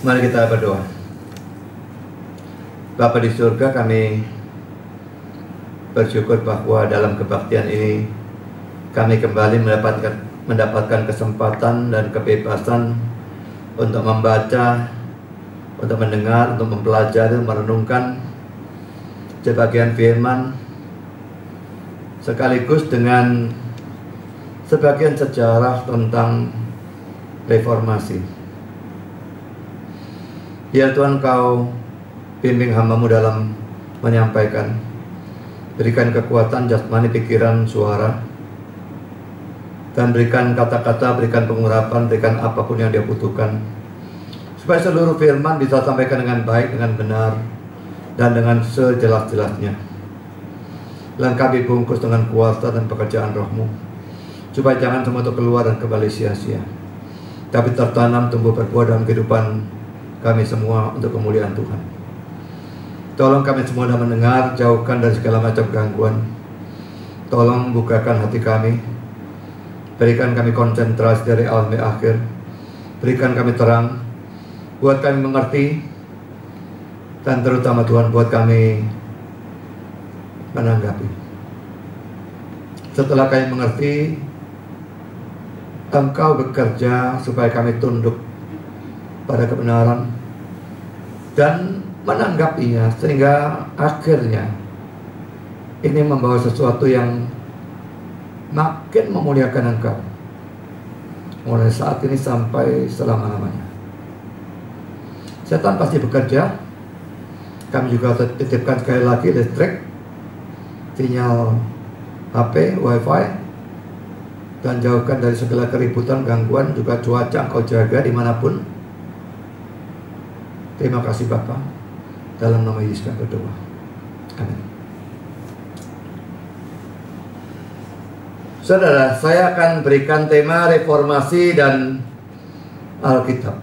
Mari kita berdoa. Bapa di surga, kami bersyukur bahwa dalam kebaktian ini kami kembali mendapatkan kesempatan dan kebebasan untuk membaca, untuk mendengar, untuk mempelajari, merenungkan sebagian firman, sekaligus dengan sebagian sejarah tentang reformasi. Ya Tuhan, Kau bimbing hamba-Mu dalam menyampaikan. Berikan kekuatan jasmani, pikiran, suara, dan berikan kata-kata, berikan pengurapan, berikan apapun yang Dia butuhkan, supaya seluruh firman bisa sampaikan dengan baik, dengan benar, dan dengan sejelas-jelasnya. Lengkapi bungkus dengan kuasa dan pekerjaan Roh-Mu, supaya jangan semua itu keluar dan kembali sia-sia, tapi tertanam, tumbuh, berbuah dalam kehidupan kami semua untuk kemuliaan Tuhan. Tolong kami semua dalam mendengar, jauhkan dari segala macam gangguan. Tolong bukakan hati kami, berikan kami konsentrasi dari awal sampai akhir, berikan kami terang, buat kami mengerti, dan terutama Tuhan buat kami menanggapi. Setelah kami mengerti, Engkau bekerja supaya kami tunduk pada kebenaran dan menanggapinya, sehingga akhirnya ini membawa sesuatu yang makin memuliakan Engkau mulai saat ini sampai selama-lamanya. Setan pasti bekerja. Kami juga titipkan sekali lagi listrik, sinyal HP, wifi, dan jauhkan dari segala keributan, gangguan, juga cuaca Engkau jaga dimanapun. Terima kasih Bapa, dalam nama Yesus kami berdoa. Amin. Saudara, saya akan berikan tema reformasi dan Alkitab.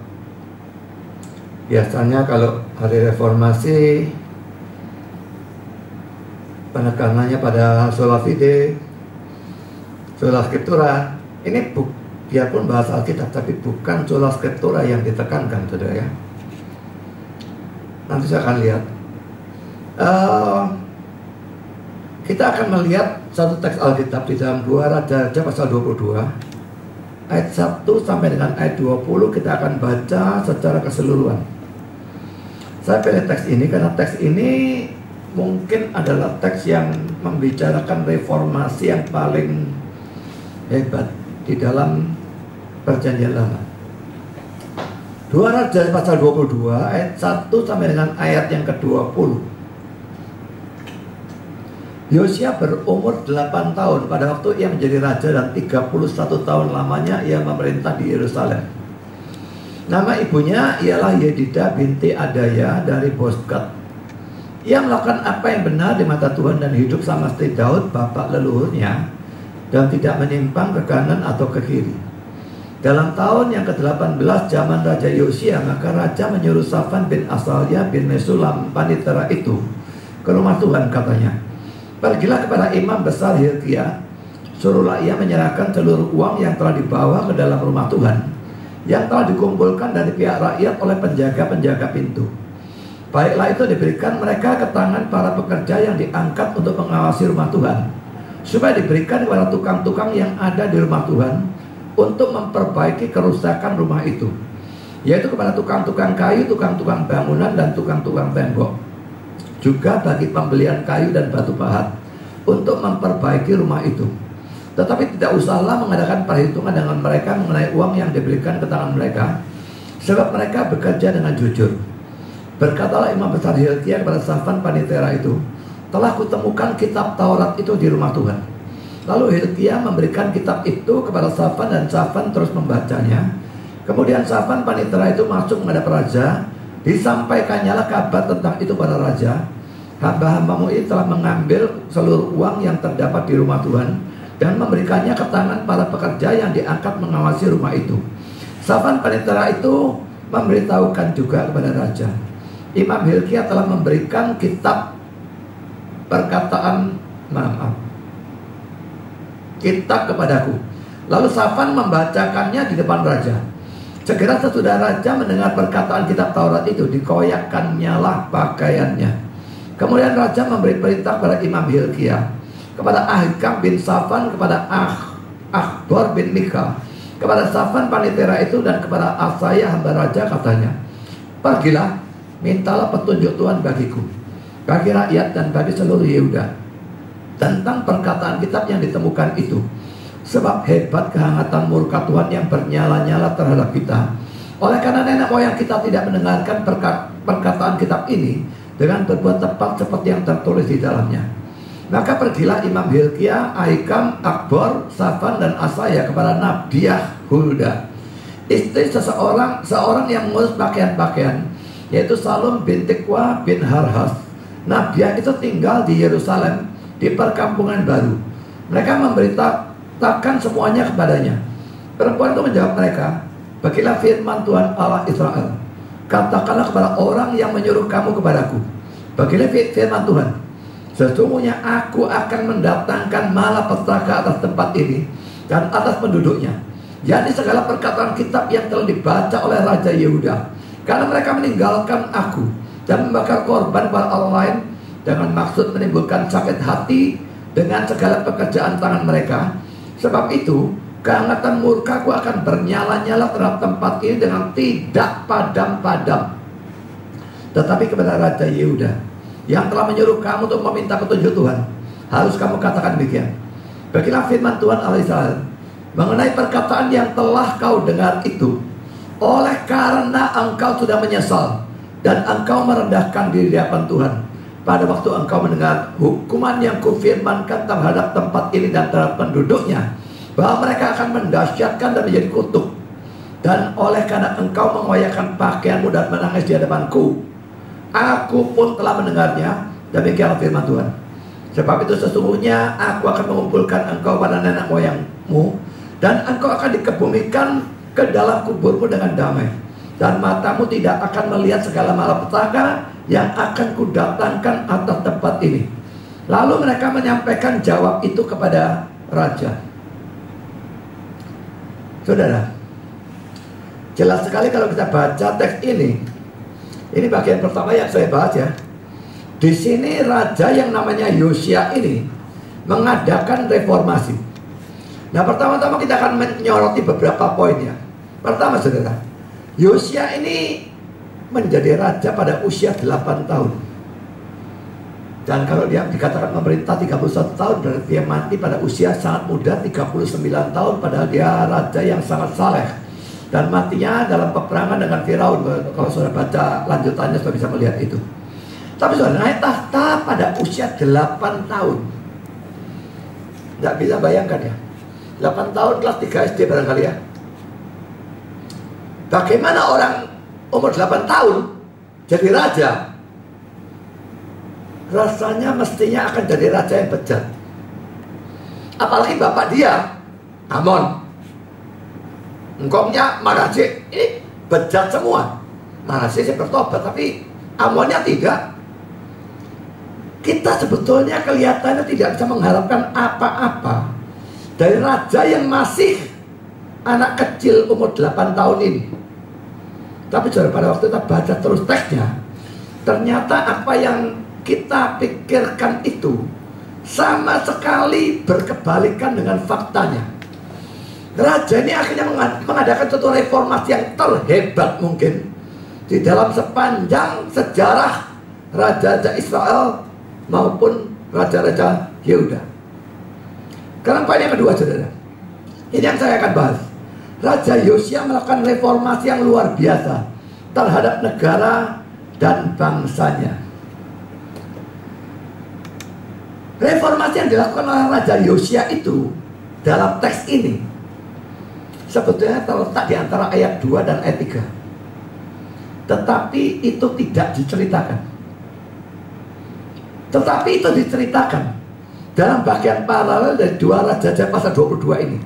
Biasanya kalau hari reformasi penekanannya pada sola fide, sola scriptura. Ini biarpun bahasa Alkitab, tapi bukan sola scriptura yang ditekankan, saudara ya. Nanti saya akan lihat. Kita akan melihat satu teks Alkitab di dalam 2 Raja-Raja pasal 22 ayat 1 sampai dengan ayat 20. Kita akan baca secara keseluruhan. Saya pilih teks ini karena teks ini mungkin adalah teks yang membicarakan reformasi yang paling hebat di dalam Perjanjian Lama. 2 Raja pasal 22 ayat 1 sampai dengan ayat yang ke-20. Yosia berumur 8 tahun pada waktu ia menjadi raja, dan 31 tahun lamanya ia memerintah di Yerusalem. Nama ibunya ialah Yedida binti Adaya dari Boskat. Ia melakukan apa yang benar di mata Tuhan dan hidup sama seperti Daud bapak leluhurnya, dan tidak menyimpang ke kanan atau ke kiri. Dalam tahun yang ke-18 zaman Raja Yosia, maka Raja menyuruh Safan bin Asalya bin Mesulam panitera itu ke rumah Tuhan, katanya, pergilah kepada imam besar Hilkia, suruhlah ia menyerahkan seluruh uang yang telah dibawa ke dalam rumah Tuhan, yang telah dikumpulkan dari pihak rakyat oleh penjaga-penjaga pintu. Baiklah itu diberikan mereka ke tangan para pekerja yang diangkat untuk mengawasi rumah Tuhan, supaya diberikan kepada tukang-tukang yang ada di rumah Tuhan untuk memperbaiki kerusakan rumah itu, yaitu kepada tukang-tukang kayu, tukang-tukang bangunan, dan tukang-tukang tembok, juga bagi pembelian kayu dan batu pahat untuk memperbaiki rumah itu. Tetapi tidak usahlah mengadakan perhitungan dengan mereka mengenai uang yang diberikan ke tangan mereka, sebab mereka bekerja dengan jujur. Berkatalah imam besar Hilkia kepada Safan panitera itu, telah kutemukan kitab Taurat itu di rumah Tuhan. Lalu Hilkia memberikan kitab itu kepada Safan, dan Safan terus membacanya. Kemudian Safan panitera itu masuk menghadap raja. Disampaikannya kabar tentang itu pada raja. Hamba-hambamu ini telah mengambil seluruh uang yang terdapat di rumah Tuhan dan memberikannya ke tangan para pekerja yang diangkat mengawasi rumah itu. Safan panitera itu memberitahukan juga kepada raja, Imam Hilkia telah memberikan kitab perkataan kitab kepadaku. Lalu Safan membacakannya di depan raja. Segera sesudah raja mendengar perkataan kitab Taurat itu, dikoyakkannya pakaiannya. Kemudian raja memberi perintah kepada Imam Hilkiah, kepada Ahikam bin Safan, kepada Akbor bin Mika, kepada Safan panitera itu, dan kepada Asaya hamba raja, katanya, pergilah, mintalah petunjuk Tuhan bagiku, bagi rakyat dan bagi seluruh Yehuda, tentang perkataan kitab yang ditemukan itu. Sebab hebat kehangatan murka Tuhan yang bernyala-nyala terhadap kita. Oleh karena nenek moyang kita tidak mendengarkan perkataan kitab ini dengan berbuat tepat seperti yang tertulis di dalamnya. Maka pergilah Imam Hilkiah, Ahikam, Akbor, Safan, dan Asaya kepada Nabdiah Hulda, istri seorang yang mengurus pakaian-pakaian, yaitu Salum bin Tikwa bin Harhas. Nabdiah itu tinggal di Yerusalem, di perkampungan baru. Mereka memberitakan semuanya kepadanya. Perempuan itu menjawab mereka, bagilah firman Tuhan Allah Israel. Katakanlah kepada orang yang menyuruh kamu kepadaku, bagilah firman Tuhan, sesungguhnya aku akan mendatangkan malapetaka atas tempat ini dan atas penduduknya, yakni segala perkataan kitab yang telah dibaca oleh Raja Yehuda, karena mereka meninggalkan aku dan membakar korban kepada Allah lain dengan maksud menimbulkan sakit hati dengan segala pekerjaan tangan mereka. Sebab itu kehangatan murkaku akan bernyala-nyala terhadap tempat ini dengan tidak padam-padam. Tetapi kepada Raja Yehuda yang telah menyuruh kamu untuk meminta petunjuk Tuhan, harus kamu katakan demikian, bagilah firman Tuhan Allah Israel mengenai perkataan yang telah kau dengar itu. Oleh karena engkau sudah menyesal dan engkau merendahkan diri di hadapan Tuhan pada waktu engkau mendengar hukuman yang kufirmankan terhadap tempat ini dan terhadap penduduknya, bahwa mereka akan mendahsyatkan dan menjadi kutuk. Dan oleh karena engkau mengoyakkan pakaianmu dan menangis di hadapanku, aku pun telah mendengarnya. Demikianlah firman Tuhan. Sebab itu sesungguhnya aku akan mengumpulkan engkau pada nenek moyangmu, dan engkau akan dikebumikan ke dalam kuburmu dengan damai, dan matamu tidak akan melihat segala malapetaka yang akan kudatangkan atas tempat ini. Lalu mereka menyampaikan jawab itu kepada raja. Saudara, jelas sekali kalau kita baca teks ini. Ini bagian pertama yang saya bahas ya. Di sini raja yang namanya Yosia ini mengadakan reformasi. Nah, pertama-tama kita akan menyoroti beberapa poin ya. Pertama, saudara, Yosia ini menjadi raja pada usia 8 tahun. Dan kalau dia dikatakan memerintah 31 tahun, berarti dia mati pada usia sangat muda, 39 tahun, padahal dia raja yang sangat saleh. Dan matinya dalam peperangan dengan Firaun. Kalau saudara baca lanjutannya sudah bisa melihat itu. Tapi saudara naik tahta pada usia 8 tahun. Tidak bisa bayangkan ya, 8 tahun kelas 3 SD barangkali ya. Bagaimana orang umur 8 tahun jadi raja? Rasanya mestinya akan jadi raja yang bejat. Apalagi bapak dia Amon, engkongnya Manasye, ini bejat semua. Manasye sih bertobat, tapi Amonnya tidak. Kita sebetulnya kelihatannya tidak bisa mengharapkan apa-apa dari raja yang masih anak kecil umur 8 tahun ini. Tapi pada waktu kita baca terus teksnya, ternyata apa yang kita pikirkan itu sama sekali berkebalikan dengan faktanya. Raja ini akhirnya mengadakan suatu reformasi yang terhebat mungkin di dalam sepanjang sejarah raja-raja Israel maupun raja-raja Yehuda. Sekarang poin yang kedua, saudara, ini yang saya akan bahas. Raja Yosia melakukan reformasi yang luar biasa terhadap negara dan bangsanya. Reformasi yang dilakukan oleh Raja Yosia itu dalam teks ini sebetulnya terletak di antara ayat 2 dan ayat 3. Tetapi itu tidak diceritakan. Tetapi itu diceritakan dalam bagian paralel dari 2 Raja-Raja pasal 22 ini,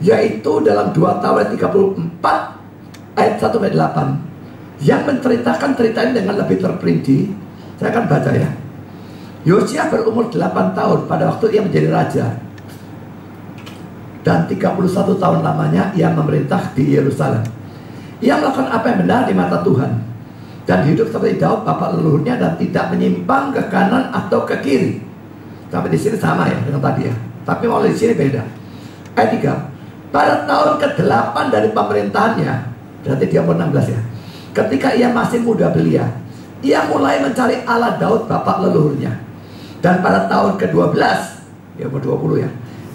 yaitu dalam 2 Tawret 34 ayat 1-8 yang menceritakan cerita ini dengan lebih terperinci. Saya akan baca ya. Yosia berumur 8 tahun pada waktu ia menjadi raja, dan 31 tahun lamanya ia memerintah di Yerusalem. Ia melakukan apa yang benar di mata Tuhan dan hidup seperti Daud bapak leluhurnya dan tidak menyimpang ke kanan atau ke kiri. Sampai di sini sama ya dengan tadi ya. Tapi mulai di sini beda. Ayat 3. Pada tahun ke-8 dari pemerintahannya, berarti dia umur 16 ya. Ketika ia masih muda belia, ia mulai mencari Allah Daud bapak leluhurnya. Dan pada tahun ke-12, ya umur 20 ya,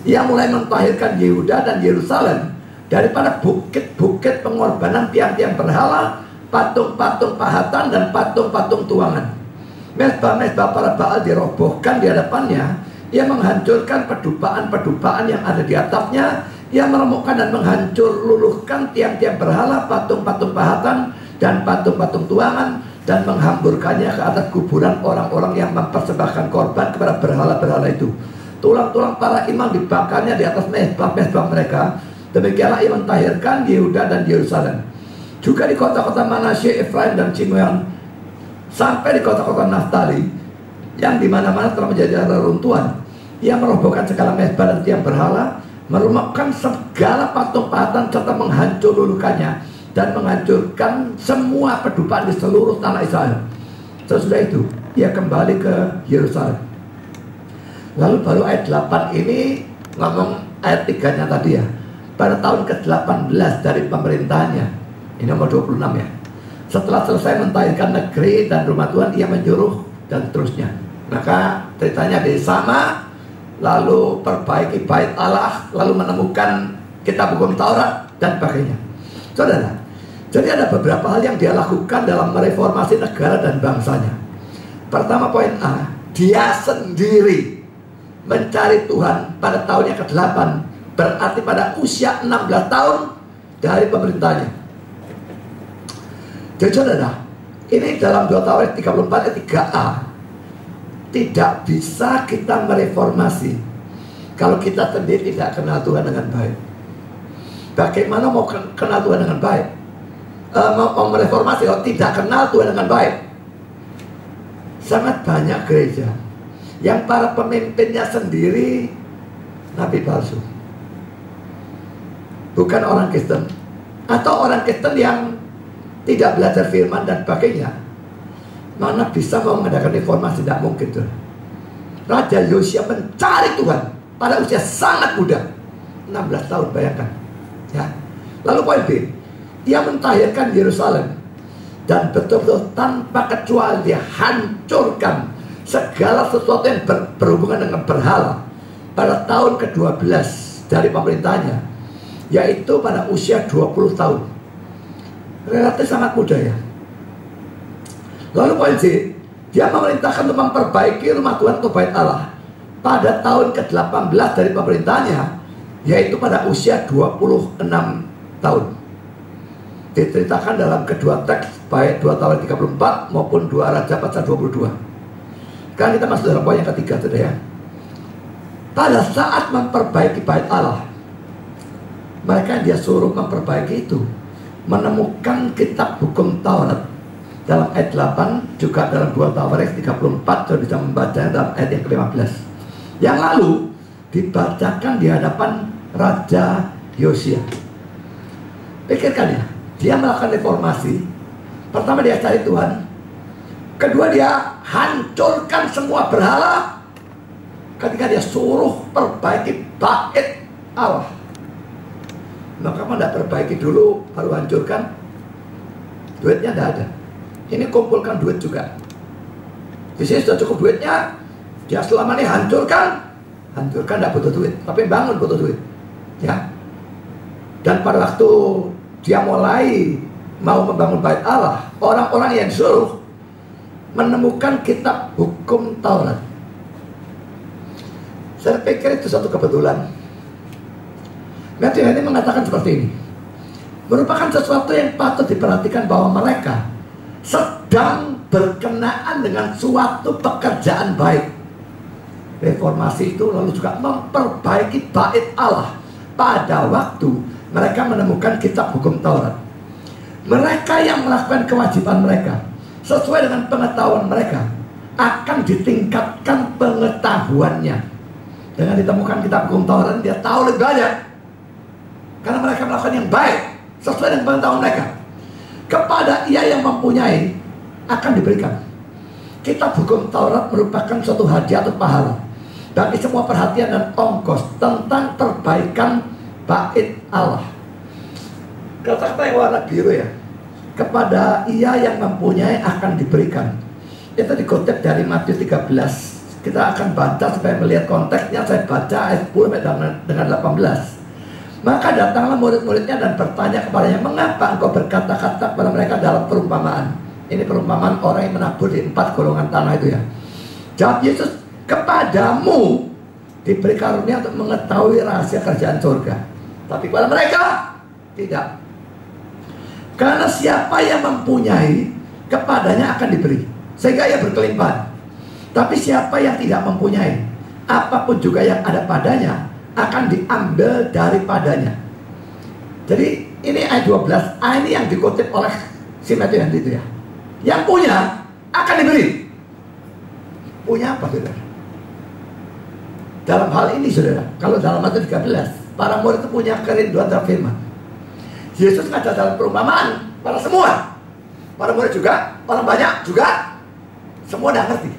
ia mulai mentahirkan Yehuda dan Yerusalem daripada bukit-bukit pengorbanan tiang-tiang berhala, patung-patung pahatan dan patung-patung tuangan. Mezbah-mezbah para Baal dirobohkan di hadapannya. Ia menghancurkan pedupaan-pedupaan yang ada di atapnya. Ia meremukkan dan menghancur luluhkan tiang-tiang berhala, patung-patung pahatan dan patung-patung tuangan, dan menghamburkannya ke atas kuburan orang-orang yang mempersembahkan korban kepada berhala-berhala itu. Tulang-tulang para imam dibakarnya di atas mezbah-mezbah mereka. Demikianlah ia mentahirkan Yehuda dan Yerusalem. Juga di kota-kota Manasye, Efraim dan Simeon, sampai di kota-kota Naftali, yang dimana-mana telah menjadi reruntuhan. Ia merobohkan segala mezbah dan tiang berhala, merumahkan segala patung pahatan serta menghancur luluhkannya, dan menghancurkan semua pedupaan di seluruh tanah Israel. Sesudah itu ia kembali ke Yerusalem. Lalu baru ayat 8 ini ngomong ayat 3-nya tadi ya. Pada tahun ke-18 dari pemerintahannya, ini nomor 26 ya. Setelah selesai mentahirkan negeri dan rumah Tuhan, ia menyuruh dan seterusnya. Maka ceritanya dari sama, lalu perbaiki bait Allah, lalu menemukan kitab hukum Taurat dan sebagainya. Saudara, jadi ada beberapa hal yang dia lakukan dalam mereformasi negara dan bangsanya. Pertama, poin A, dia sendiri mencari Tuhan pada tahunnya ke-8, berarti pada usia 16 tahun dari pemerintahnya. Jadi saudara, ini dalam 2 Tawarik 34 ayat 3a, tidak bisa kita mereformasi kalau kita sendiri tidak kenal Tuhan dengan baik. Bagaimana mau kenal Tuhan dengan baik? Mau mereformasi kalau tidak kenal Tuhan dengan baik? Sangat banyak gereja yang para pemimpinnya sendiri nabi palsu, bukan orang Kristen, atau orang Kristen yang tidak belajar firman dan sebagainya. Mana bisa mau mengadakan reformasi? Tidak mungkin tuh. Raja Yosia mencari Tuhan pada usia sangat muda, 16 tahun, bayangkan ya. Lalu poin B, ia mentahirkan Yerusalem dan betul-betul tanpa kecuali dia hancurkan segala sesuatu yang berhubungan dengan berhala pada tahun ke-12 dari pemerintahannya, yaitu pada usia 20 tahun. Relatif sangat muda ya. Lalu poin C, dia memerintahkan untuk memperbaiki rumah Tuhan atau bait Allah pada tahun ke-18 dari pemerintahannya, yaitu pada usia 26 tahun. Diceritakan dalam kedua teks, baik 2 Tawarik 34 maupun 2 Raja pasal 22. Sekarang kita masuk dalam poin yang ketiga sudah ya. Pada saat memperbaiki bait Allah, mereka dia suruh memperbaiki itu, menemukan kitab hukum Taurat dalam ayat 8, juga dalam 2 Tawarik 34, sudah bisa membacanya dalam ayat yang ke-15, yang lalu dibacakan di hadapan Raja Yosia. Pikirkan ya, dia melakukan reformasi. Pertama dia cari Tuhan, kedua dia hancurkan semua berhala, ketika dia suruh perbaiki bait Allah. Maka kamu tidak perbaiki dulu baru hancurkan, duitnya tidak ada. Ini kumpulkan duit juga. Di sini sudah cukup duitnya, dia selama ini hancurkan tidak butuh duit, tapi bangun butuh duit ya. Dan pada waktu dia mulai mau membangun bait Allah, orang-orang yang disuruh menemukan kitab hukum Taurat. Saya pikir itu satu kebetulan. Matthew ini mengatakan seperti ini, merupakan sesuatu yang patut diperhatikan bahwa mereka sedang berkenaan dengan suatu pekerjaan baik. Reformasi itu lalu juga memperbaiki bait Allah pada waktu mereka menemukan kitab hukum Taurat. Mereka yang melakukan kewajiban mereka sesuai dengan pengetahuan mereka akan ditingkatkan pengetahuannya. Dengan ditemukan kitab hukum Taurat, dia tahu lebih banyak karena mereka melakukan yang baik sesuai dengan pengetahuan mereka. Kepada ia yang mempunyai akan diberikan. Kitab hukum Taurat merupakan suatu hadiah atau pahala bagi semua perhatian dan ongkos tentang perbaikan bait Allah. Kata-kata yang warna biru ya, kepada ia yang mempunyai akan diberikan. Itu dikutip dari Matius 13. Kita akan baca supaya melihat konteksnya. Saya baca ayat 10 dengan 18. Maka datanglah murid-muridnya dan bertanya kepadanya, mengapa engkau berkata-kata kepada mereka dalam perumpamaan? Ini perumpamaan orang yang menabur di 4 golongan tanah itu ya. Jawab Yesus, kepadamu diberi karunia untuk mengetahui rahasia kerajaan surga, tapi kepada mereka tidak. Karena siapa yang mempunyai, kepadanya akan diberi, sehingga ia berkelimpahan. Tapi siapa yang tidak mempunyai, apapun juga yang ada padanya akan diambil daripadanya. Jadi ini ayat 12. Ini yang dikutip oleh si Matius itu ya. Yang punya akan diberi. Punya apa saudara? Dalam hal ini saudara, kalau dalam Matius 13, para murid itu punya kerinduan terhadap firman. Yesus ngajar dalam perumpamaan para semua. Para murid juga, orang banyak juga, semua udah ngerti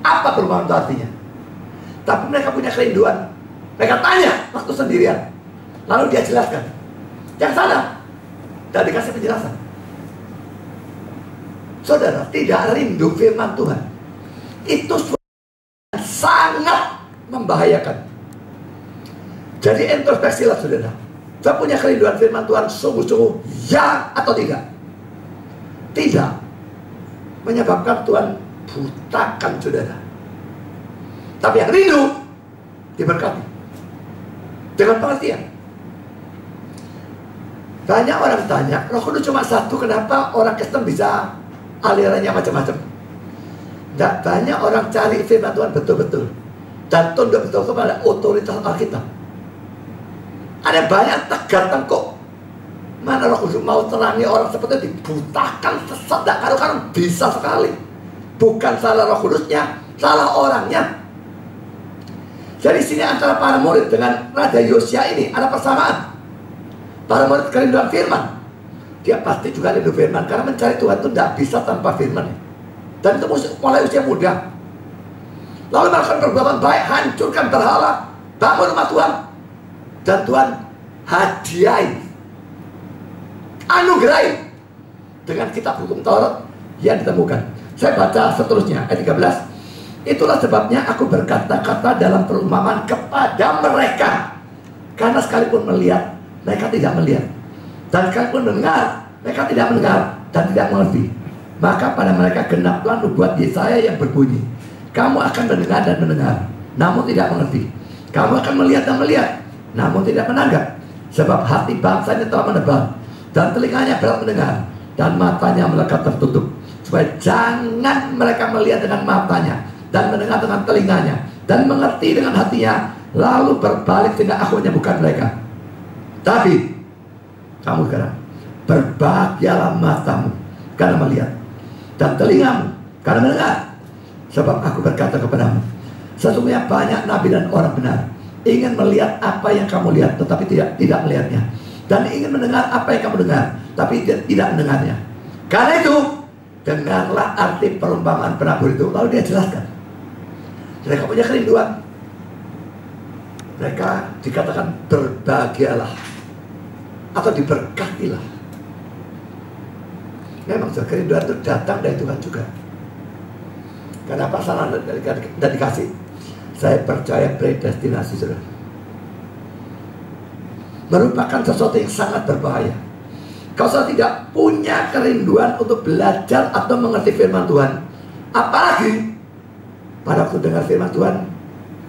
apa perumpamaan itu artinya. Tapi mereka punya kerinduan. Mereka tanya waktu sendirian, lalu dia jelaskan. Yang sana dan dikasih penjelasan. Saudara, tidak rindu firman Tuhan itu sangat membahayakan. Jadi introspeksilah saudara. Saya punya kerinduan firman Tuhan sungguh-sungguh ya atau tidak? Tidak menyebabkan Tuhan butakan saudara. Tapi yang rindu diberkati dengan pengertian. Banyak orang tanya, Roh Kudus cuma satu, kenapa orang Kristen bisa alirannya macam-macam? Tidak, banyak orang cari firman Tuhan betul-betul dan tunduk betul kepada otoritas Alkitab. Ada banyak tegar tengkuk. Mana Roh Kudus mau terangi orang seperti itu, dibutakan, sesat, tidak karu-karu, bisa sekali. Bukan salah Roh Kudusnya, salah orangnya. Jadi sini antara para murid dengan Raja Yosia ini ada persamaan. Para murid kerinduan firman. Dia pasti juga rindu firman, karena mencari Tuhan itu tidak bisa tanpa firman. Dan itu mulai usia muda. Lalu melakukan perbuatan baik, hancurkan berhala, bangun rumah Tuhan. Dan Tuhan hadiahi, anugerahi dengan kitab hukum Taurat yang ditemukan. Saya baca seterusnya ayat 13. Itulah sebabnya aku berkata-kata dalam perumpamaan kepada mereka, karena sekalipun melihat mereka tidak melihat, dan sekalipun mendengar mereka tidak mendengar dan tidak mengerti. Maka pada mereka genaplah nubuat Yesaya yang berbunyi, kamu akan mendengar dan mendengar, namun tidak mengerti. Kamu akan melihat dan melihat, namun tidak menanggap. Sebab hati bangsanya telah menebal, dan telinganya berat mendengar, dan matanya melekat tertutup, supaya jangan mereka melihat dengan matanya, dan mendengar dengan telinganya, dan mengerti dengan hatinya, lalu berbalik sehingga aku menyembuhkan mereka. Tapi kamu sekarang, berbahagialah matamu karena melihat, dan telingamu karena mendengar. Sebab aku berkata kepadamu, sesungguhnya banyak nabi dan orang benar ingin melihat apa yang kamu lihat, tetapi tidak melihatnya, dan ingin mendengar apa yang kamu dengar, tapi tidak mendengarnya. Karena itu, dengarlah arti perumpamaan penabur itu. Lalu dia jelaskan. Mereka punya kerinduan. Mereka dikatakan berbahagialah atau diberkatilah. Memang kerinduan itu datang dari Tuhan juga. Karena pasangan dan dikasih. Saya percaya predestinasi saudara merupakan sesuatu yang sangat berbahaya. Kalau saya tidak punya kerinduan untuk belajar atau mengerti firman Tuhan, apalagi pada waktu dengar firman Tuhan,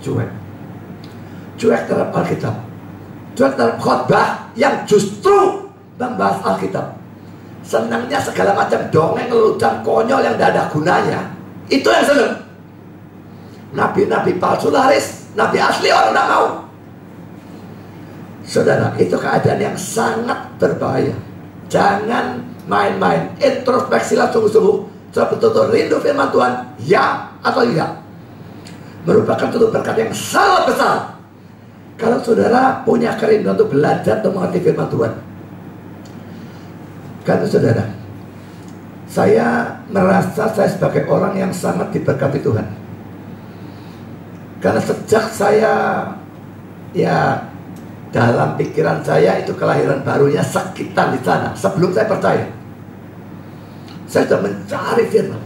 cuek terhadap Alkitab, cuek terhadap khotbah yang justru membahas Alkitab. Senangnya segala macam dongeng, lelucon, konyol yang tidak ada gunanya. Itu yang senang. Nabi-nabi palsu laris, nabi asli orang tidak mau. Saudara, itu keadaan yang sangat berbahaya. Jangan main-main. Introspeksilah sungguh-sungguh. Saya betul-betul rindu firman Tuhan, ya atau tidak. Merupakan suatu berkat yang sangat besar kalau saudara punya kerinduan untuk belajar atau mengerti firman Tuhan. Karena saudara, saya merasa saya sebagai orang yang sangat diberkati Tuhan. Karena sejak saya, ya, dalam pikiran saya itu kelahiran barunya sekitar di sana. Sebelum saya percaya, saya sudah mencari firman.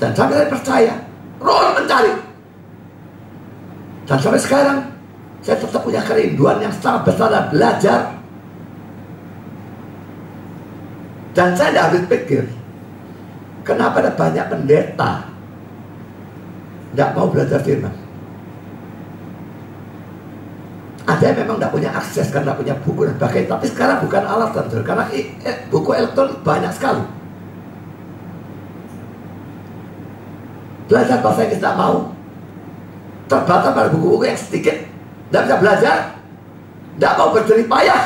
Dan sampai saya percaya, Roh mencari. Dan sampai sekarang saya tetap punya kerinduan yang sangat besar dan belajar. Dan saya tidak habis pikir, kenapa ada banyak pendeta tidak mau belajar firman. Ada yang memang tidak punya akses karena punya buku dan sebagainya. Tapi sekarang bukan alasan, karena buku elektronik banyak sekali. Belajar bahasa Inggris tidak mau, terbatas pada buku-buku yang sedikit, tidak bisa belajar, tidak mau berjerih payah.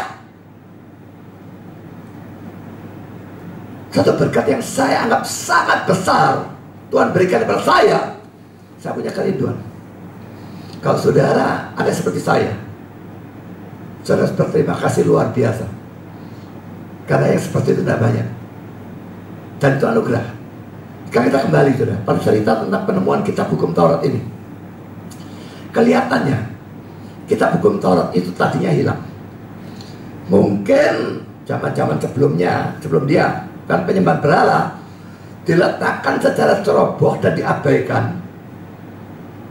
Satu berkat yang saya anggap sangat besar Tuhan berikan kepada saya punya kerinduan. Kalau saudara ada seperti saya, saudara berterima kasih luar biasa, karena yang seperti itu tidak banyak, dan itu anugerah. Sekarang kita kembali, saudara, pada cerita tentang penemuan kitab hukum Taurat ini. Kelihatannya kitab hukum Taurat itu tadinya hilang. Mungkin zaman-zaman sebelumnya, sebelum dia kan penyembahan berhala, diletakkan secara ceroboh dan diabaikan,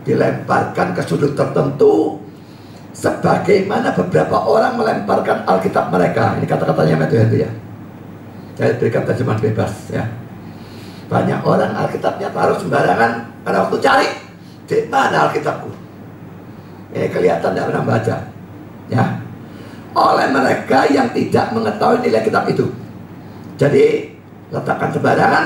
dilemparkan ke sudut tertentu, sebagaimana beberapa orang melemparkan Alkitab mereka. Ini kata-katanya Matthew Henry, ya. Saya berikan terjemahan bebas, ya. Banyak orang Alkitabnya taruh sembarangan, pada waktu cari, di mana Alkitabku? Ini kelihatan tidak pernah baca, ya, oleh mereka yang tidak mengetahui nilai kitab itu. Jadi letakkan sembarangan,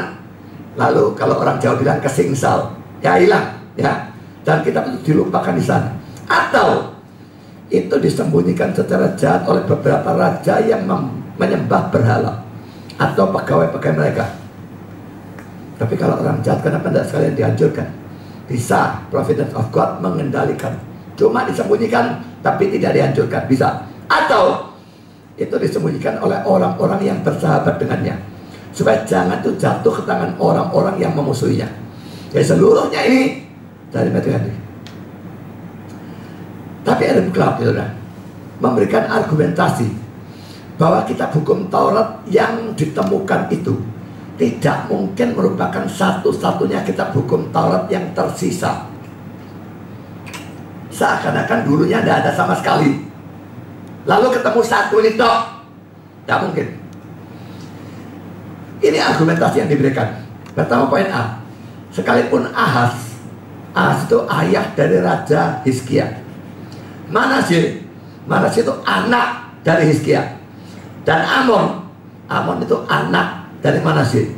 lalu kalau orang Jawa bilang kesingsal, ya hilang, ya. Dan kitab itu dilupakan di sana. Atau itu disembunyikan secara jahat oleh beberapa raja yang menyembah berhala atau pegawai-pegawai mereka. Tapi kalau orang jahat, kenapa tidak sekalian dihancurkan? Bisa Providence of God mengendalikan. Cuma disembunyikan tapi tidak dihancurkan, bisa. Atau itu disembunyikan oleh orang-orang yang bersahabat dengannya, supaya jangan itu jatuh ke tangan orang-orang yang memusuhinya. Jadi seluruhnya ini dari Matthew Henry. Tapi Adam Clarke, saudara, memberikan argumentasi bahwa kitab hukum Taurat yang ditemukan itu tidak mungkin merupakan satu-satunya kitab hukum Taurat yang tersisa. Seakan-akan dulunya tidak ada sama sekali, lalu ketemu satu ini tok. Tidak mungkin. Ini argumentasi yang diberikan. Pertama, poin A, sekalipun Ahaz itu ayah dari Raja Hizkia. Manasye itu anak dari Hizkia. Dan Amon itu anak dari Manasye.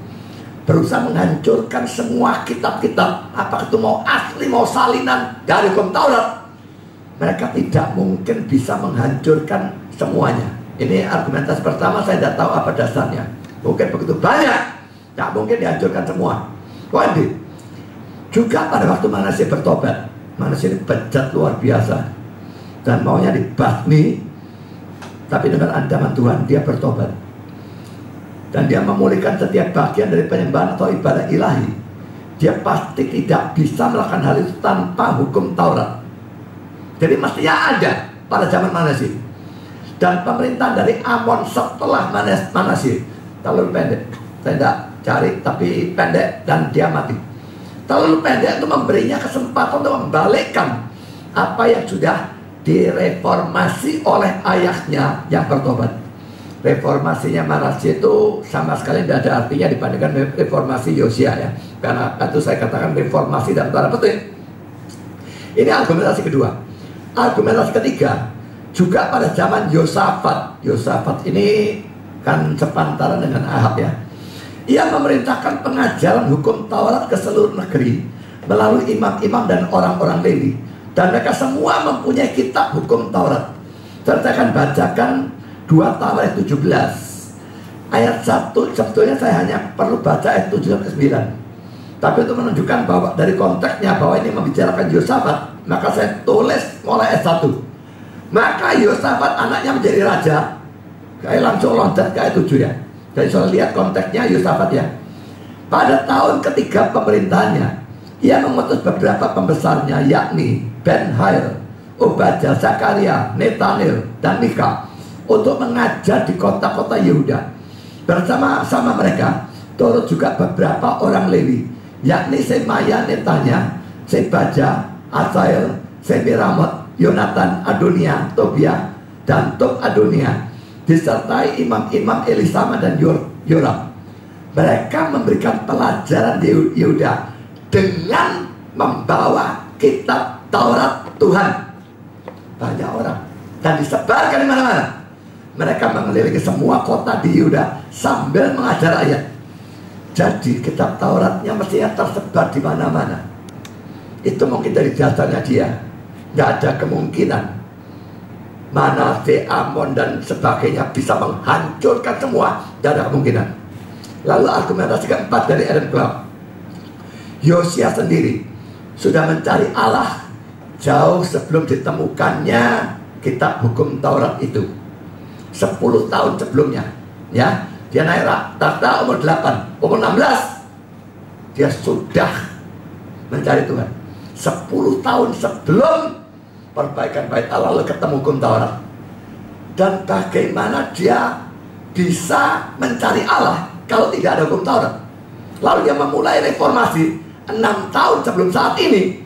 Berusaha menghancurkan semua kitab-kitab, apakah itu mau asli mau salinan dari hukum Taurat. Mereka tidak mungkin bisa menghancurkan semuanya. Ini argumentasi pertama, saya tidak tahu apa dasarnya. Mungkin begitu banyak, tidak mungkin dihancurkan semua. Poin B, juga pada waktu Manasye bertobat, Manasye ini bejat luar biasa dan maunya dibasmi, tapi dengan ancaman Tuhan dia bertobat. Dan dia memulihkan setiap bagian dari penyembahan atau ibadah ilahi. Dia pasti tidak bisa melakukan hal itu tanpa hukum Taurat. Jadi mestinya ada pada zaman Manasye. Dan pemerintahan dari Amon setelah Manasye terlalu pendek. Saya tidak cari, tapi pendek dan dia mati. Terlalu pendek itu memberinya kesempatan untuk membalikkan apa yang sudah direformasi oleh ayahnya yang bertobat. Reformasinya Manasye itu sama sekali tidak ada artinya dibandingkan reformasi Yosia, ya. Karena itu saya katakan reformasi dalam tanda petik. Ini argumentasi kedua. Argumentasi ketiga, juga pada zaman Yosafat. Yosafat ini kan sepantaran dengan Ahab, ya. Ia memerintahkan pengajaran hukum Taurat ke seluruh negeri melalui imam-imam dan orang-orang Lewi. Dan mereka semua mempunyai kitab hukum Taurat. Saya akan bacakan 2 Tawaret 17 ayat 1. Sebetulnya saya hanya perlu baca ayat 7 sampai 9. Tapi untuk menunjukkan bahwa dari konteksnya bahwa ini membicarakan Yosafat, maka saya tulis mulai ayat 1. Maka Yosafat anaknya menjadi raja. Kayak langsung loncat ke ayat 7, ya. Jadi soal lihat konteksnya Yosafat ya. Pada tahun ketiga pemerintahannya, ia mengutus beberapa pembesarnya, yakni Ben-Hail, Obadya, Zakaria, Netanel, dan Mika, untuk mengajar di kota-kota Yehuda. Bersama-sama mereka turut juga beberapa orang Lewi, yakni Semaya, Netanya, Sebaja, Asael, Semiramot, Yonatan, Adonia, Tobia, dan Tob Adonia, disertai imam-imam Elisama dan Yoram. Mereka memberikan pelajaran di Yehuda dengan membawa kitab Taurat Tuhan. Banyak orang, dan disebarkan di mana-mana. Mereka mengelilingi semua kota di Yehuda sambil mengajar ayat. Jadi kitab Tauratnya mestinya tersebar di mana-mana. Itu mungkin dari dasarnya dia. Nggak ada kemungkinan Manase, Amon dan sebagainya bisa menghancurkan semua. Tidak ada kemungkinan. Lalu argumentasi keempat dari Aaron Clark, Yosia sendiri sudah mencari Allah jauh sebelum ditemukannya kitab hukum Taurat itu. 10 tahun sebelumnya, ya, dia naik tahta umur 8, umur 16 dia sudah mencari Tuhan. 10 tahun sebelum perbaikan bait Allah, lalu ketemu hukum Taurat. Dan bagaimana dia bisa mencari Allah kalau tidak ada hukum Taurat? Lalu dia memulai reformasi 6 tahun sebelum saat ini,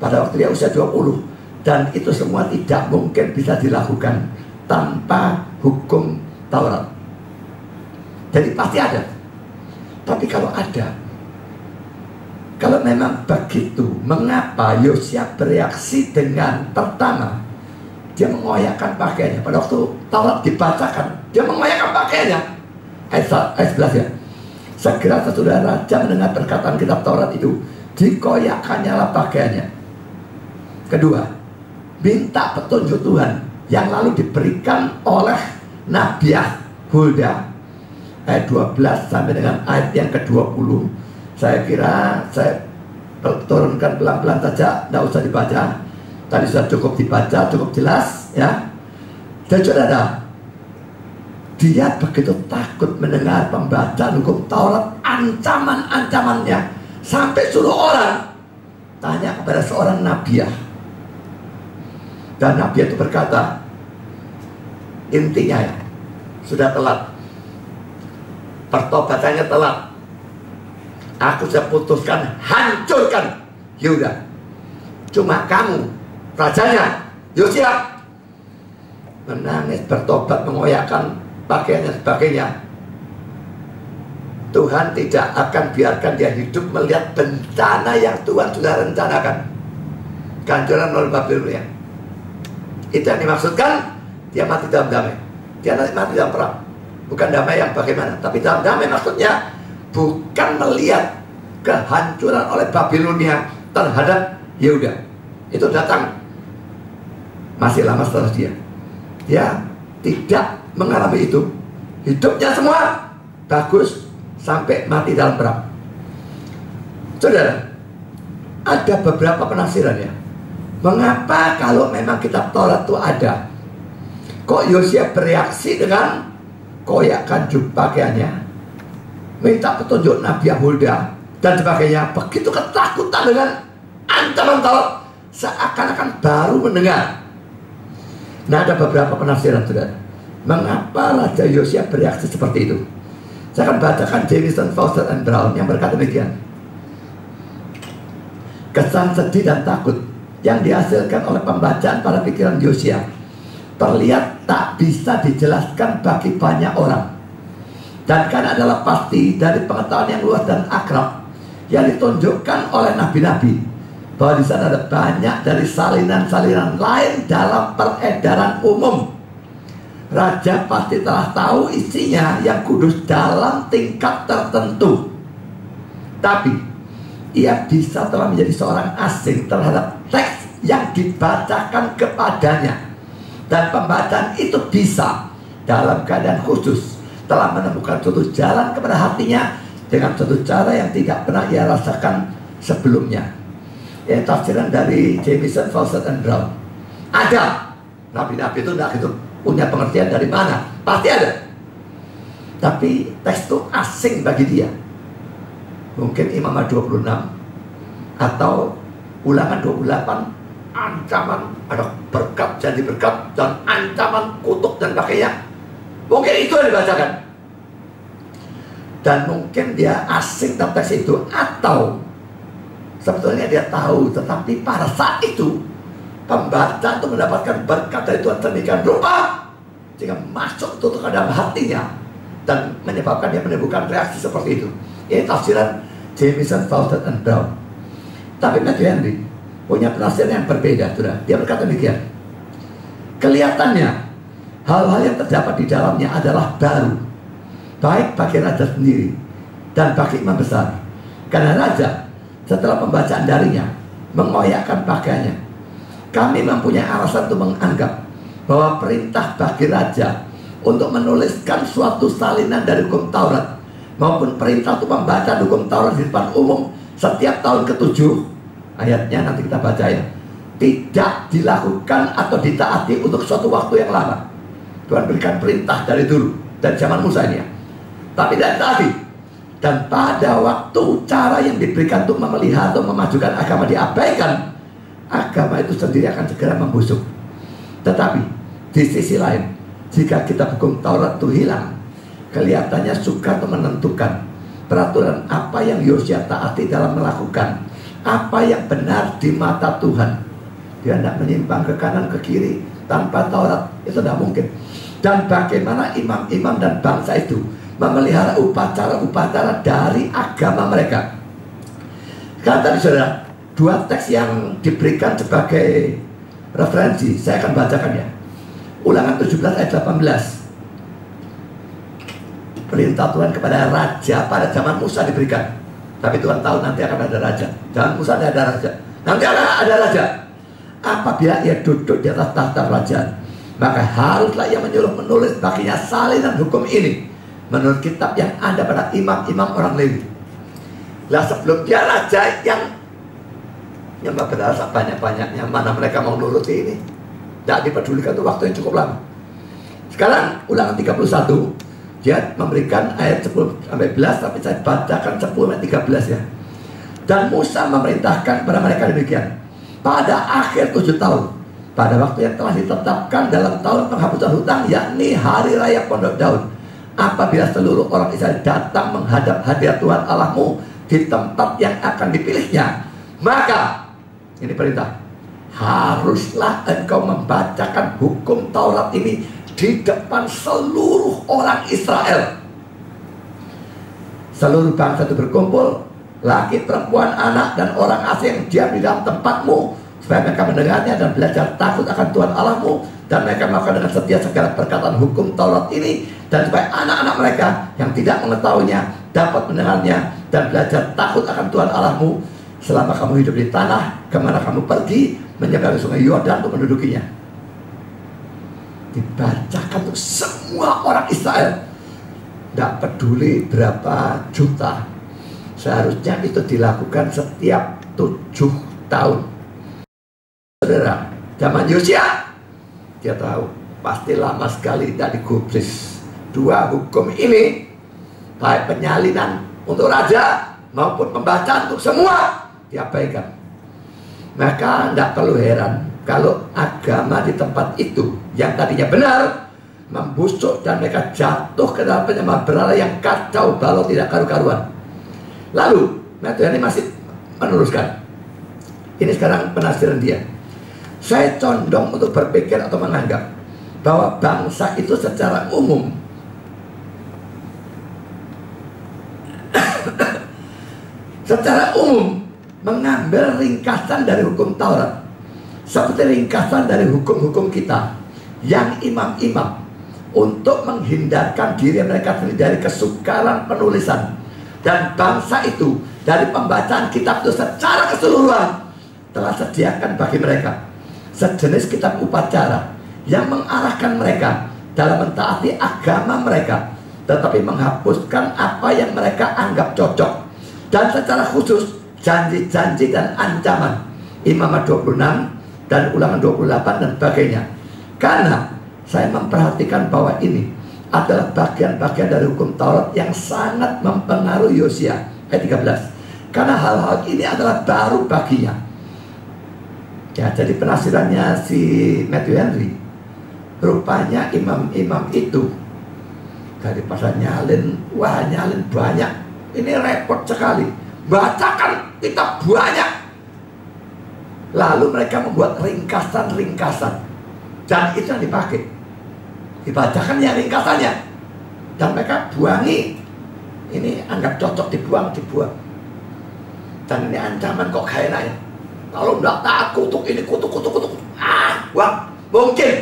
pada waktu dia usia 20. Dan itu semua tidak mungkin bisa dilakukan tanpa hukum Taurat. Jadi pasti ada. Tapi kalau ada, kalau memang begitu, mengapa Yosia bereaksi dengan pertama dia mengoyakkan pakaiannya? Pada waktu Taurat dibacakan, dia mengoyakkan pakaiannya. Ayat 11 ya. Segera sesudah raja mendengar perkataan kitab Taurat itu, dikoyakkannya lah pakaiannya. Kedua, minta petunjuk Tuhan yang lalu diberikan oleh Nabi Hulda. Ayat 12 sampai dengan ayat yang ke-20. Saya kira saya turunkan pelan-pelan saja, tidak usah dibaca. Tadi sudah cukup dibaca, cukup jelas ya. Dan saudara, dia begitu takut mendengar pembacaan hukum Taurat, ancaman-ancamannya, sampai suruh orang tanya kepada seorang nabiah. Dan nabiah itu berkata, intinya ya, sudah telat, pertobatannya telat. Aku sudah putuskan hancurkan Yehuda. Cuma kamu, rajanya, Yosia, menangis, bertobat, mengoyakkan pakaiannya, sebagainya. Tuhan tidak akan biarkan dia hidup melihat bencana yang Tuhan sudah rencanakan. Kehancuran oleh Babilonia. Itu yang dimaksudkan, dia mati dalam damai. Dia mati dalam perang. Bukan damai yang bagaimana, tapi dalam damai maksudnya bukan melihat kehancuran oleh Babilonia terhadap Yehuda. Itu datang masih lama setelah dia. Dia tidak mengalami itu. Hidupnya semua bagus sampai mati dalam perang. Saudara, ada beberapa penafsiran ya. Mengapa kalau memang kitab Taurat itu ada, kok Yosia bereaksi dengan koyakkan pakaiannya, minta petunjuk Nabi Hulda dan sebagainya, begitu ketakutan dengan ancaman Taurat, seakan-akan baru mendengar. Nah, ada beberapa penafsiran, saudara. Mengapa Raja Yosia bereaksi seperti itu? Saya akan bacakan Jamieson, Fausset, and Brown yang berkata demikian. Kesan sedih dan takut yang dihasilkan oleh pembacaan pada pikiran Yosia terlihat tak bisa dijelaskan bagi banyak orang. Dan kan adalah pasti dari pengetahuan yang luas dan akrab yang ditunjukkan oleh nabi-nabi, bahwa di sana ada banyak dari salinan-salinan lain dalam peredaran umum. Raja pasti telah tahu isinya yang kudus dalam tingkat tertentu, tapi ia bisa telah menjadi seorang asing terhadap teks yang dibacakan kepadanya. Dan pembacaan itu bisa dalam keadaan khusus telah menemukan suatu jalan kepada hatinya dengan suatu cara yang tidak pernah ia rasakan sebelumnya. Ini tafsiran dari Jamieson, Fausset, and Brown. Ada nabi-nabi itu tidak gitu punya pengertian dari mana, pasti ada. Tapi teks itu asing bagi dia. Mungkin Imamat 26 atau Ulangan 28, ancaman ada berkat, janji berkat, dan ancaman kutuk dan sebagainya. Mungkin itu yang dibacakan. Dan mungkin dia asing tentang teks itu, atau sebetulnya dia tahu, tetapi pada saat itu pembaca itu mendapatkan berkat dari Tuhan sedemikian rupa sehingga masuk itu ke dalam hatinya dan menyebabkan dia menimbulkan reaksi seperti itu. Ini tafsiran Jamieson, Fawcett, and Brown. Tapi Matthew Henry punya penafsiran yang berbeda, sudah. Dia berkata demikian. Kelihatannya hal-hal yang terdapat di dalamnya adalah baru, baik bagi raja sendiri dan bagi imam besar. Karena raja setelah pembacaan darinya mengoyakkan pakaiannya. Kami mempunyai alasan untuk menganggap bahwa perintah bagi raja untuk menuliskan suatu salinan dari hukum Taurat maupun perintah untuk membaca hukum Taurat di depan umum setiap tahun ke-7, ayatnya nanti kita baca ya, tidak dilakukan atau ditaati untuk suatu waktu yang lama. Tuhan berikan perintah dari dulu, dari zaman Musa ini ya, tapi tidak ditaati. Dan pada waktu cara yang diberikan untuk memelihara atau memajukan agama diabaikan, agama itu sendiri akan segera membusuk. Tetapi di sisi lain, jika kitab hukum Taurat itu hilang, kelihatannya sukar untuk menentukan peraturan apa yang Yosia taati dalam melakukan apa yang benar di mata Tuhan. Dia tidak menyimpang ke kanan ke kiri tanpa Taurat, itu tidak mungkin. Dan bagaimana imam-imam dan bangsa itu memelihara upacara-upacara dari agama mereka. Sekarang tadi saudara, dua teks yang diberikan sebagai referensi, saya akan bacakan ya. Ulangan 17 ayat 18. Perintah Tuhan kepada raja pada zaman Musa diberikan. Tapi Tuhan tahu nanti akan ada raja. Zaman Musa tidak ada raja, nanti akan ada raja. Apabila ia duduk di atas tahta kerajaan, maka haruslah ia menyuruh menulis baginya salinan hukum ini menurut kitab yang ada pada imam-imam orang Lewi. Lah sebelum dia raja yang nyembah berhala banyak-banyaknya, mana mereka mau nuruti ini? Tidak dipedulikan untuk waktu yang cukup lama. Sekarang Ulangan 31, dia memberikan ayat 10-11, tapi saya bacakan 10-13 ya. Dan Musa memerintahkan kepada mereka demikian. Pada akhir 7 tahun, pada waktu yang telah ditetapkan dalam tahun penghapusan hutang, yakni hari raya Pondok Daud, apabila seluruh orang Israel datang menghadap hadirat Tuhan Allahmu di tempat yang akan dipilihnya, maka ini perintah, haruslah engkau membacakan hukum Taurat ini di depan seluruh orang Israel. Seluruh bangsa itu berkumpul, laki, perempuan, anak, dan orang asing yang diam di dalam tempatmu, supaya mereka mendengarnya dan belajar takut akan Tuhan Allahmu, dan mereka melakukan dengan setia segala perkataan hukum Taurat ini, dan supaya anak-anak mereka yang tidak mengetahuinya dapat mendengarnya dan belajar takut akan Tuhan Allahmu selama kamu hidup di tanah kemana kamu pergi menyeberangi sungai Yordan untuk mendudukinya. Dibacakan untuk semua orang Israel, tidak peduli berapa juta. Seharusnya itu dilakukan setiap 7 tahun. Saudara, zaman Yosia, dia tahu pasti lama sekali tidak digubris. Dua hukum ini, baik penyalinan untuk raja maupun pembacaan untuk semua, diabaikan. Maka tidak perlu heran kalau agama di tempat itu yang tadinya benar membusuk dan mereka jatuh ke dalam penyembah berhala yang kacau balau tidak karu-karuan. Lalu Matthew ini masih meneruskan. Ini sekarang penafsiran dia. Saya condong untuk berpikir atau menganggap bahwa bangsa itu secara umum mengambil ringkasan dari hukum Taurat, seperti ringkasan dari hukum-hukum kita yang imam-imam, untuk menghindarkan diri mereka sendiri dari kesukaran penulisan, dan bangsa itu dari pembacaan kitab itu secara keseluruhan telah sediakan bagi mereka sejenis kitab upacara yang mengarahkan mereka dalam mentaati agama mereka, tetapi menghapuskan apa yang mereka anggap cocok, dan secara khusus janji-janji dan ancaman Imamat 26 dan Ulangan 28 dan sebagainya. Karena saya memperhatikan bahwa ini adalah bagian-bagian dari hukum Taurat yang sangat mempengaruhi Yosia. Ayat 13. Karena hal-hal ini adalah baru baginya. Ya, jadi penafsirannya si Matthew Henry, rupanya imam-imam itu daripada nyalin, nyalin banyak, ini repot sekali. Bacakan kitab banyak. Lalu mereka membuat ringkasan-ringkasan, dan itu yang dipakai. Dibacakan ya ringkasannya, dan mereka buangi. Ini anggap cocok dibuang. Dan ini ancaman kok gak enak ya. Kalau enggak tak kutuk ini, kutuk. Buang. Mungkin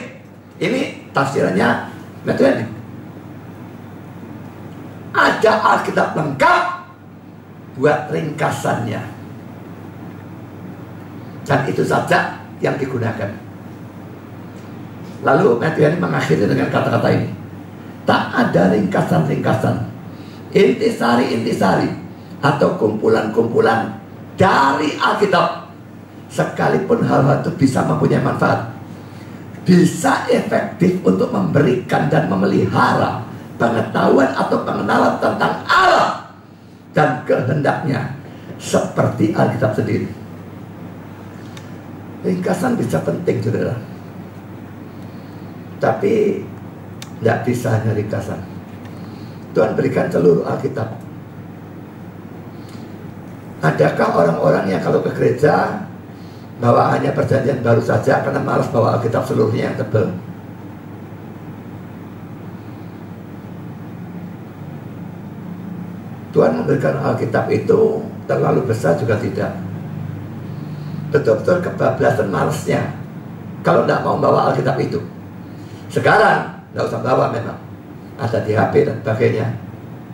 ini tafsirannya betul. Ada Alkitab lengkap, buat ringkasannya, dan itu saja yang digunakan. Lalu Matthew ini mengakhiri dengan kata-kata ini: tak ada ringkasan-ringkasan, intisari atau kumpulan-kumpulan dari Alkitab, sekalipun hal-hal itu bisa mempunyai manfaat, bisa efektif untuk memberikan dan memelihara pengetahuan atau pengenalan tentang Allah dan kehendaknya, seperti Alkitab sendiri. Ringkasan bisa penting, saudara, tapi tidak bisa hanya ringkasan. Tuhan berikan seluruh Alkitab. Adakah orang-orang yang kalau ke gereja bawa hanya perjanjian baru saja karena malas bawa Alkitab seluruhnya yang tebal? Tuhan memberikan Alkitab itu terlalu besar juga tidak. Betul-betul kebablasan malesnya kalau tidak mau bawa Alkitab itu. Sekarang tidak usah bawa, memang ada di HP dan sebagainya,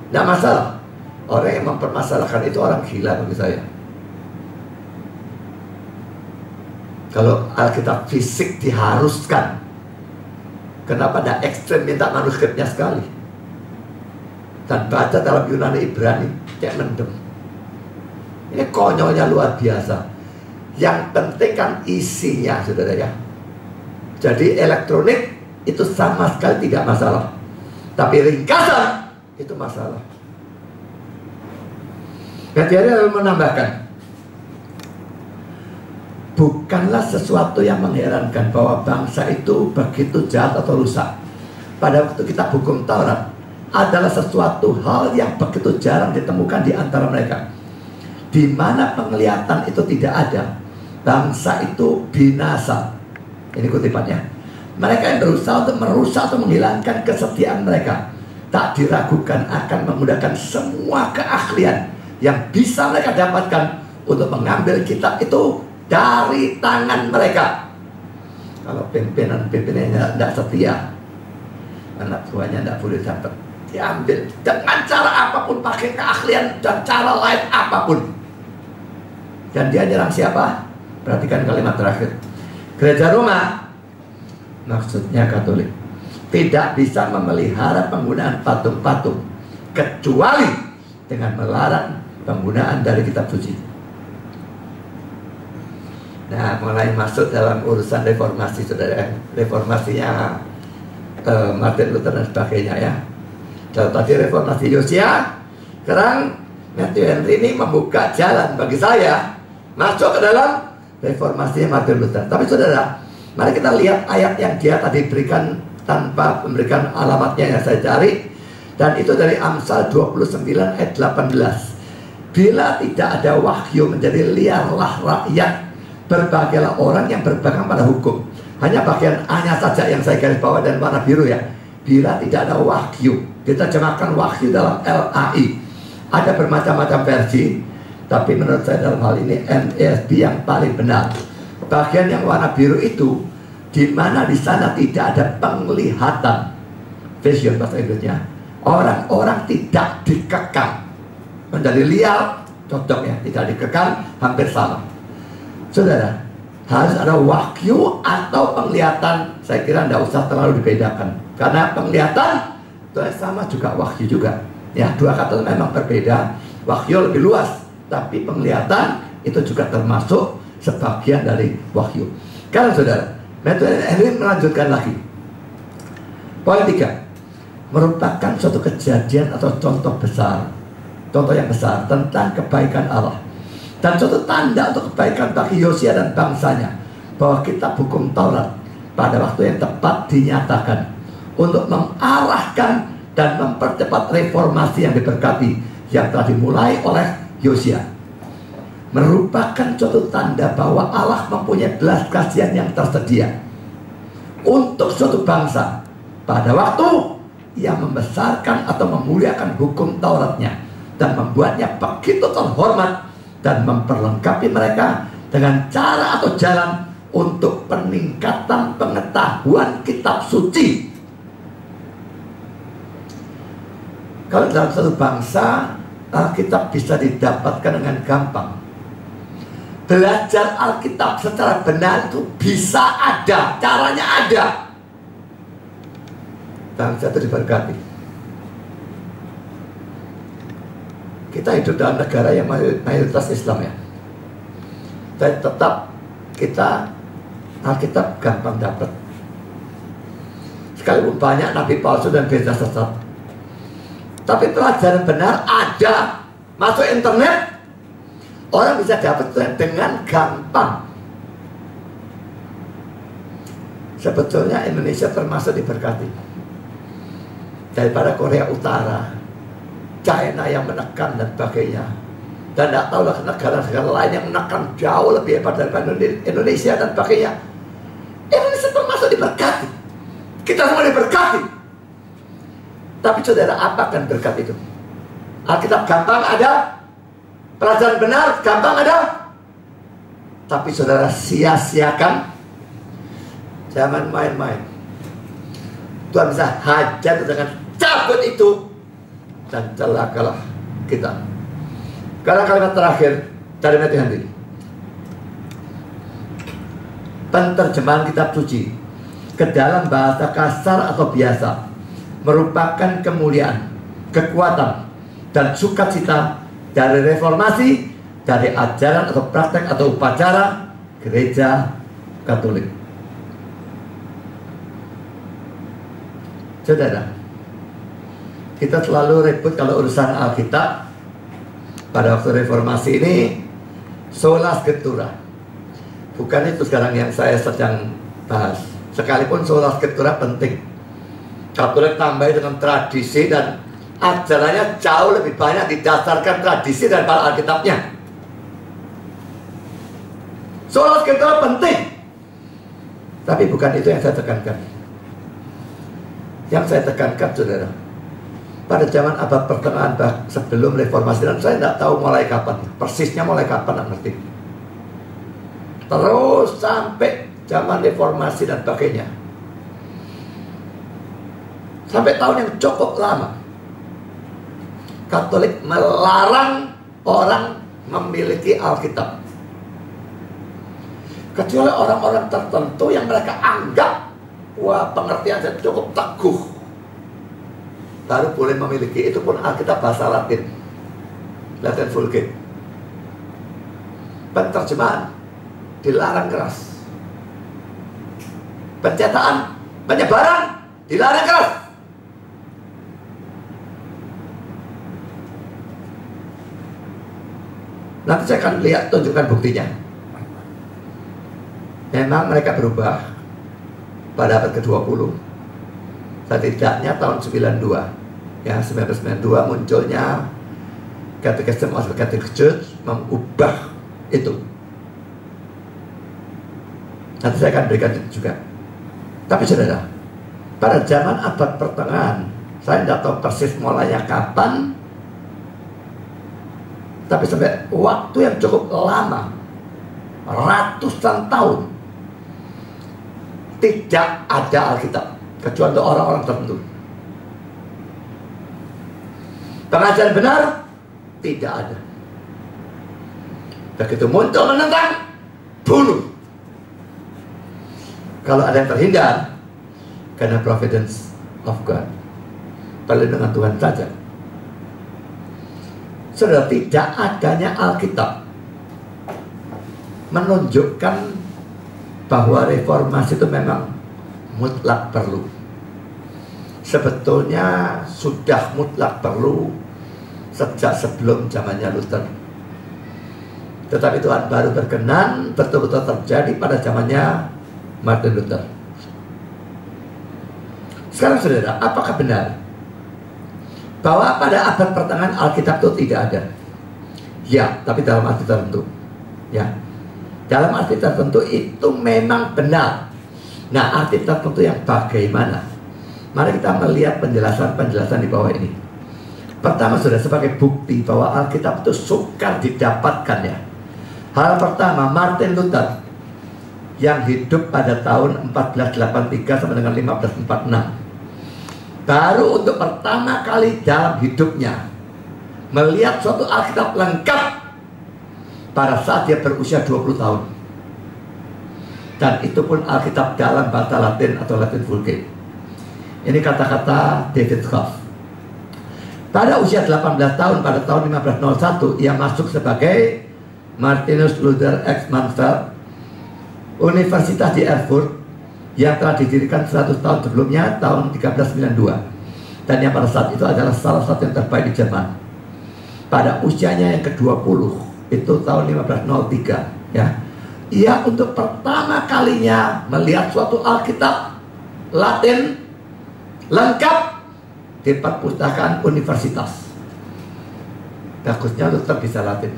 tidak masalah. Orang yang mempermasalahkan itu orang gila bagi saya. Kalau Alkitab fisik diharuskan, kenapa tidak ekstrem minta manuskripnya sekali? Dan baca dalam Yunani Ibrani kayak mendem. Ini konyolnya luar biasa. Yang penting kan isinya, saudara ya. Jadi elektronik itu sama sekali tidak masalah, tapi ringkasan itu masalah. Matthew lalu menambahkan, bukanlah sesuatu yang mengherankan bahwa bangsa itu begitu jahat atau rusak. Pada waktu kita hukum Taurat adalah sesuatu hal yang begitu jarang ditemukan di antara mereka. Di mana penglihatan itu tidak ada, bangsa itu binasa. Ini kutipannya. Mereka yang berusaha untuk merusak atau menghilangkan kesetiaan mereka, tak diragukan akan menggunakan semua keahlian yang bisa mereka dapatkan untuk mengambil kitab itu dari tangan mereka. Kalau pimpinannya tidak setia, anak buahnya tidak boleh dapat. Diambil dengan cara apapun, pakai keahlian dan cara lain apapun. Dan dia nyerang siapa? Perhatikan kalimat terakhir. Gereja Roma, maksudnya Katolik, tidak bisa memelihara penggunaan patung-patung kecuali dengan melarang penggunaan dari kitab suci. Nah, mulai masuk dalam urusan reformasi, saudara. Reformasinya Martin Luther dan sebagainya ya. Kalau tadi reformasi Yosia, sekarang Matthew Henry ini membuka jalan bagi saya masuk ke dalam reformasinya Martin Luther. Tapi saudara, mari kita lihat ayat yang dia tadi berikan tanpa memberikan alamatnya yang saya cari. Dan itu dari Amsal 29 ayat 18. Bila tidak ada wahyu, menjadi liarlah rakyat, berbagailah orang yang berpegang pada hukum. Hanya bagian A-nya saja yang saya garis bawah dan warna biru ya. Bila tidak ada wahyu, diterjemahkan wahyu dalam LAI. Ada bermacam-macam versi, tapi menurut saya dalam hal ini NASB yang paling benar. Bagian yang warna biru itu, di mana di sana tidak ada penglihatan, vision bahasa Inggrisnya. Orang-orang tidak dikekang. Menjadi liar, cocok ya, tidak dikekang, hampir sama. Saudara, harus ada wahyu atau penglihatan. Saya kira tidak usah terlalu dibedakan, karena penglihatan itu sama juga wahyu juga. Ya, dua kata memang berbeda. Wahyu lebih luas, tapi penglihatan itu juga termasuk sebagian dari wahyu. Karena saudara, Matthew Henry melanjutkan lagi. Poin 3. merupakan suatu kejadian atau contoh besar, contoh yang besar tentang kebaikan Allah, dan suatu tanda untuk kebaikan bagi Yosia dan bangsanya, bahwa kitab hukum Taurat pada waktu yang tepat dinyatakan untuk mengarahkan dan mempercepat reformasi yang diberkati yang telah dimulai oleh Yosia. Merupakan suatu tanda bahwa Allah mempunyai belas kasihan yang tersedia untuk suatu bangsa pada waktu Ia membesarkan atau memuliakan hukum Tauratnya dan membuatnya begitu terhormat dan memperlengkapi mereka dengan cara atau jalan untuk peningkatan pengetahuan kitab suci. Kalau dalam satu bangsa Alkitab bisa didapatkan dengan gampang, belajar Alkitab secara benar itu bisa ada, caranya ada. Bangsa itu diberkati. Kita hidup dalam negara yang mayoritas Islam ya, tapi tetap kita Alkitab gampang dapat. Sekalipun banyak nabi palsu dan berita sesat, tapi pelajaran benar ada. Masuk internet, orang bisa dapat dengan gampang. Sebetulnya Indonesia termasuk diberkati daripada Korea Utara, China yang menekan dan sebagainya. Dan tidak tahu lah negara-negara lain yang menekan jauh lebih hebat daripada Indonesia dan sebagainya. Indonesia termasuk diberkati. Kita semua diberkati. Tapi saudara, apa kan berkat itu? Alkitab gampang ada, pelajaran benar gampang ada, tapi saudara sia-siakan, jangan main-main. Tuhan bisa hajar dengan cabut itu, dan celakalah kita. Karena kalimat terakhir dari Matthew Henry, penterjemahan kitab suci ke dalam bahasa kasar atau biasa merupakan kemuliaan, kekuatan, dan sukacita dari reformasi, dari ajaran atau praktek atau upacara gereja Katolik. Saudara, kita selalu ribut kalau urusan Alkitab. Pada waktu reformasi ini sola scriptura, bukan itu sekarang yang saya sedang bahas. Sekalipun sola scriptura penting, Katolik tambah dengan tradisi dan ajarannya jauh lebih banyak didasarkan tradisi daripada Alkitabnya. Sola scriptura penting, tapi bukan itu yang saya tekankan. Yang saya tekankan, saudara, pada zaman abad pertengahan sebelum reformasi, dan saya tidak tahu mulai kapan, persisnya mulai kapan, tidak ngerti. Terus sampai zaman reformasi dan sebagainya, sampai tahun yang cukup lama, Katolik melarang orang memiliki Alkitab, kecuali orang-orang tertentu yang mereka anggap wah pengertiannya cukup teguh, baru boleh memiliki. Itu pun Alkitab bahasa Latin, Latin Vulgate. Penerjemahan dilarang keras, pencetakan, penyebaran dilarang keras. Nanti saya akan lihat, tunjukkan buktinya. Memang mereka berubah pada abad ke-20. Setidaknya tahun 92, ya 1992 munculnya Catechism of the Catholic Church mengubah itu. Nanti saya akan berikan itu juga. Tapi saudara, pada zaman abad pertengahan, saya tidak tahu persis mulainya kapan, tapi sampai waktu yang cukup lama, ratusan tahun, tidak ada Alkitab, kecuali untuk orang-orang tertentu. Pengajaran benar tidak ada. Begitu muncul menentang, bunuh. Kalau ada yang terhindar, karena providence of God, perlindungan Tuhan saja. Saudara, tidak adanya Alkitab menunjukkan bahwa reformasi itu memang mutlak perlu. sebetulnya sudah mutlak perlu sejak sebelum zamannya Luther. Tetapi Tuhan baru berkenan betul-betul terjadi pada zamannya Martin Luther. Sekarang saudara, apakah benar bahwa pada abad pertengahan Alkitab itu tidak ada? Ya, tapi dalam arti tertentu. Ya, dalam arti tertentu itu memang benar. Nah, arti tertentu yang bagaimana? Mari kita melihat penjelasan-penjelasan di bawah ini. Pertama, sudah sebagai bukti bahwa Alkitab itu sukar didapatkan ya. Hal pertama, Martin Luther yang hidup pada tahun 1483 sampai dengan 1546. Baru untuk pertama kali dalam hidupnya melihat suatu Alkitab lengkap pada saat dia berusia 20 tahun. Dan itu pun Alkitab dalam bahasa Latin atau Latin Vulgate. Ini kata-kata David Schaff. Pada usia 18 tahun pada tahun 1501 ia masuk sebagai Martinus Luther ex Mansfeld, Universitas di Erfurt yang telah didirikan 100 tahun sebelumnya tahun 1392. Dan yang pada saat itu adalah salah satu yang terbaik di Jerman. Pada usianya yang ke-20 itu tahun 1503 ya. Ia untuk pertama kalinya melihat suatu Alkitab Latin lengkap di perpustakaan universitas. Bagusnya Luther bisa Latin.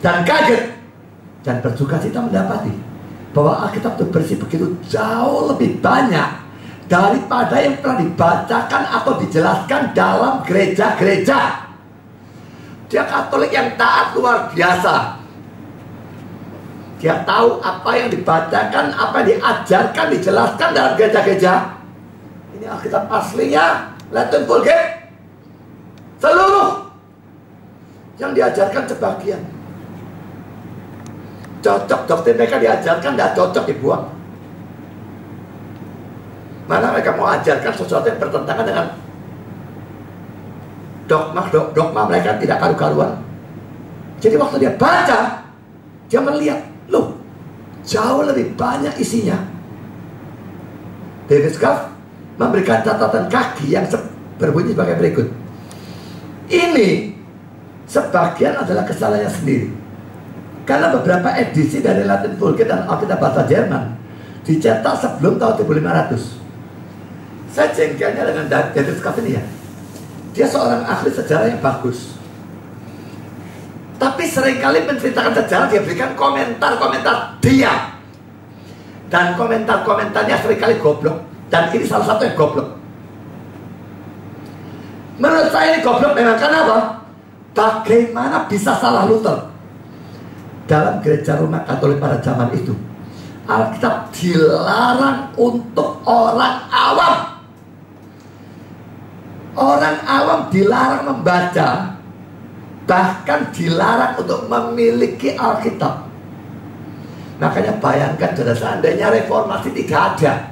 Dan kaget dan bersukacita mendapati bahwa Alkitab itu bersih begitu jauh lebih banyak daripada yang pernah dibacakan atau dijelaskan dalam gereja-gereja. Dia Katolik yang taat luar biasa. Dia tahu apa yang dibacakan, apa yang diajarkan, dijelaskan dalam gereja-gereja. Ini Alkitab aslinya Latin Vulgate seluruh. Yang diajarkan sebagian cocok, doktrin mereka diajarkan, tidak cocok dibuang. Mana mereka mau ajarkan sesuatu yang bertentangan dengan dogma mereka tidak karu-karuan. Jadi waktu dia baca, dia melihat, loh, jauh lebih banyak isinya. David Schaff memberikan catatan kaki yang berbunyi sebagai berikut. Ini sebagian adalah kesalahannya sendiri. Karena beberapa edisi dari Latin Vulgate dan Alkitab bahasa Jerman dicetak sebelum tahun 1500. Saya jengkelnya dengan David Schaff ini ya. Dia seorang ahli sejarah yang bagus. Tapi seringkali menceritakan sejarah dia berikan komentar-komentar dia. Dan komentar-komentarnya seringkali goblok. Dan ini salah satu yang goblok. Menurut saya ini goblok memang karena apa? Bagaimana bisa salah Luther? Dalam gereja Roma Katolik pada zaman itu, Alkitab dilarang untuk orang awam. Orang awam dilarang membaca, bahkan dilarang untuk memiliki Alkitab. Makanya bayangkan saudara, seandainya reformasi tidak ada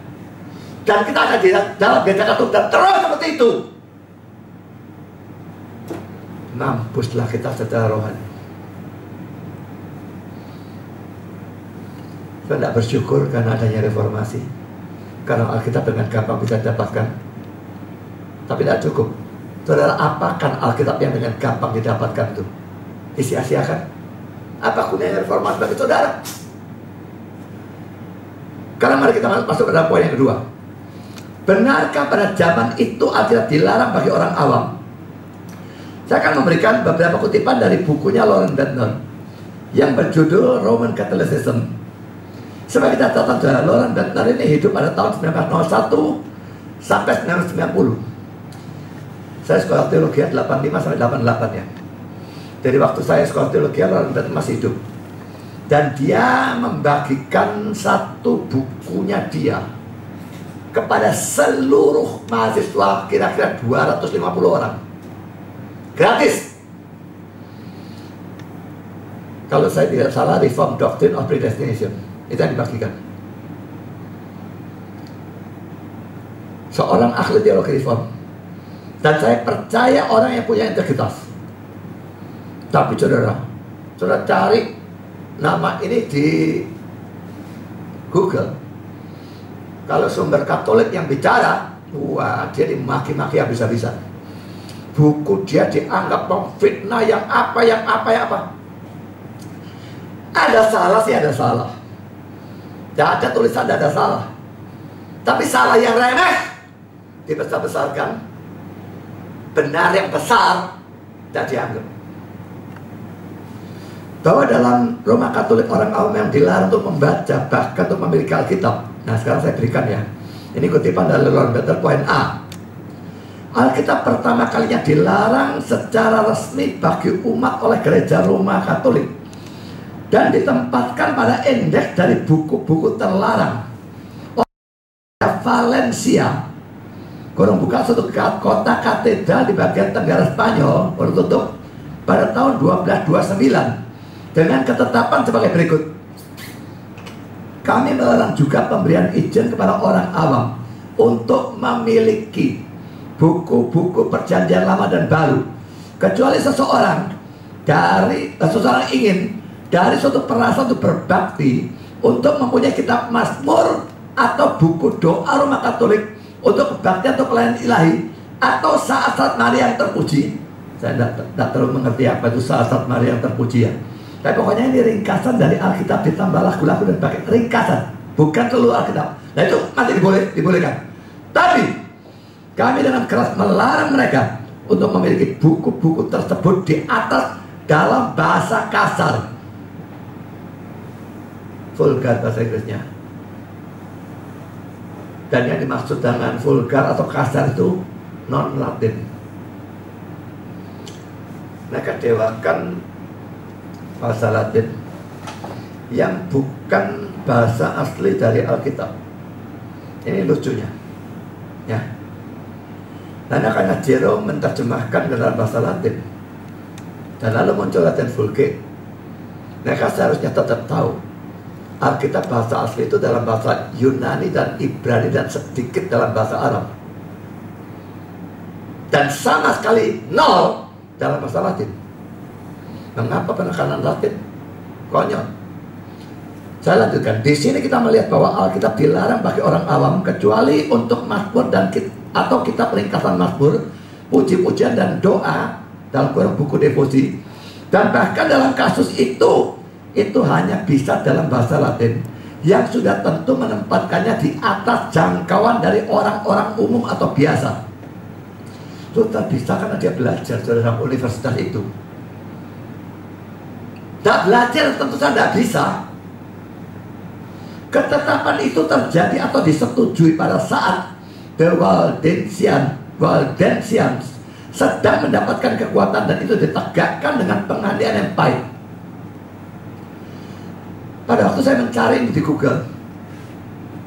dan kita akan dalam gereja Katolik dan terus seperti itu, mampuslah kita secara rohani. Saya tidak bersyukur karena adanya reformasi, karena Alkitab dengan gampang bisa didapatkan. Tapi tidak cukup. Saudara, apakan Alkitab yang dengan gampang didapatkan itu? Disia-siakan. Apa gunanya reformasi bagi saudara? Karena mari kita masuk pada poin yang kedua. Benarkah pada zaman itu Alkitab dilarang bagi orang awam? Saya akan memberikan beberapa kutipan dari bukunya Loren Bednar yang berjudul Roman Catholicism. Sebagai catatan, Loren Bednar ini hidup pada tahun 1901 sampai 1990. Saya sekolah teologi 85 sampai 88 ya. Jadi waktu saya sekolah teologi, Loren Bednar masih hidup. Dan dia membagikan satu bukunya dia kepada seluruh mahasiswa, kira-kira 250 orang. Gratis. Kalau saya tidak salah, Reformed Doctrine of Predestination. Itu yang dibagikan. Seorang ahli teologi reform. Dan saya percaya orang yang punya integritas. Tapi saudara cari nama ini di Google. Kalau sumber Katolik yang bicara, Wah, dia dimaki-maki habis-habisan. Buku dia dianggap memfitnah yang apa. Ada salah sih, ada salah. Tidak ada tulisan, tidak ada salah. Tapi salah yang remeh dibesar-besarkan, benar yang besar tidak dianggap. Bahwa dalam Roma Katolik orang awam yang dilarang untuk membaca, bahkan untuk memiliki Alkitab. Nah, sekarang saya berikan ya. Ini kutipan dari Lord Better, poin A. Alkitab pertama kalinya dilarang secara resmi bagi umat oleh gereja Roma Katolik dan ditempatkan pada indeks dari buku-buku terlarang. Valencia, kurang buka, suatu kota katedral di bagian tenggara Spanyol, baru tutup pada tahun 1229 dengan ketetapan sebagai berikut. Kami melarang juga pemberian izin kepada orang awam untuk memiliki buku-buku perjanjian lama dan baru, kecuali seseorang ingin dari suatu perasaan untuk berbakti, untuk mempunyai kitab Mazmur atau buku doa Roma Katolik untuk kebaktian atau pelayanan ilahi, atau saat-saat Maria yang terpuji. Saya tidak terlalu mengerti apa itu saat-saat Maria yang terpuji ya. Tapi pokoknya ini ringkasan dari Alkitab ditambah lagu-lagu dan pakai ringkasan, bukan seluruh Alkitab. Nah itu masih dibolehkan. Tapi kami dengan keras melarang mereka untuk memiliki buku-buku tersebut di atas dalam bahasa kasar, vulgar bahasa Inggrisnya. Dan yang dimaksud dengan vulgar atau kasar itu non-Latin. Mereka dewakan bahasa Latin yang bukan bahasa asli dari Alkitab. Ini lucunya ya. Dan karena Jerome menerjemahkan dalam bahasa Latin dan lalu muncul Latin vulgate, mereka seharusnya tetap tahu Alkitab bahasa asli itu dalam bahasa Yunani dan Ibrani dan sedikit dalam bahasa Arab, dan sama sekali nol dalam bahasa Latin. Mengapa penekanan Latin? Konyol. Saya lanjutkan. Di sini kita melihat bahwa Alkitab dilarang bagi orang awam kecuali untuk Mazmur dan atau kitab ringkasan Mazmur, puji-pujian dan doa dalam kurung buku devosi. Dan bahkan dalam kasus itu hanya bisa dalam bahasa Latin yang sudah tentu menempatkannya di atas jangkauan dari orang-orang umum atau biasa. Sudah bisa karena dia belajar dalam universitas itu. Tak belajar tentu saja tidak bisa. Ketetapan itu terjadi atau disetujui pada saat The Waldensians sedang mendapatkan kekuatan, dan itu ditegakkan dengan pengadilan yang baik. Pada waktu saya mencari di Google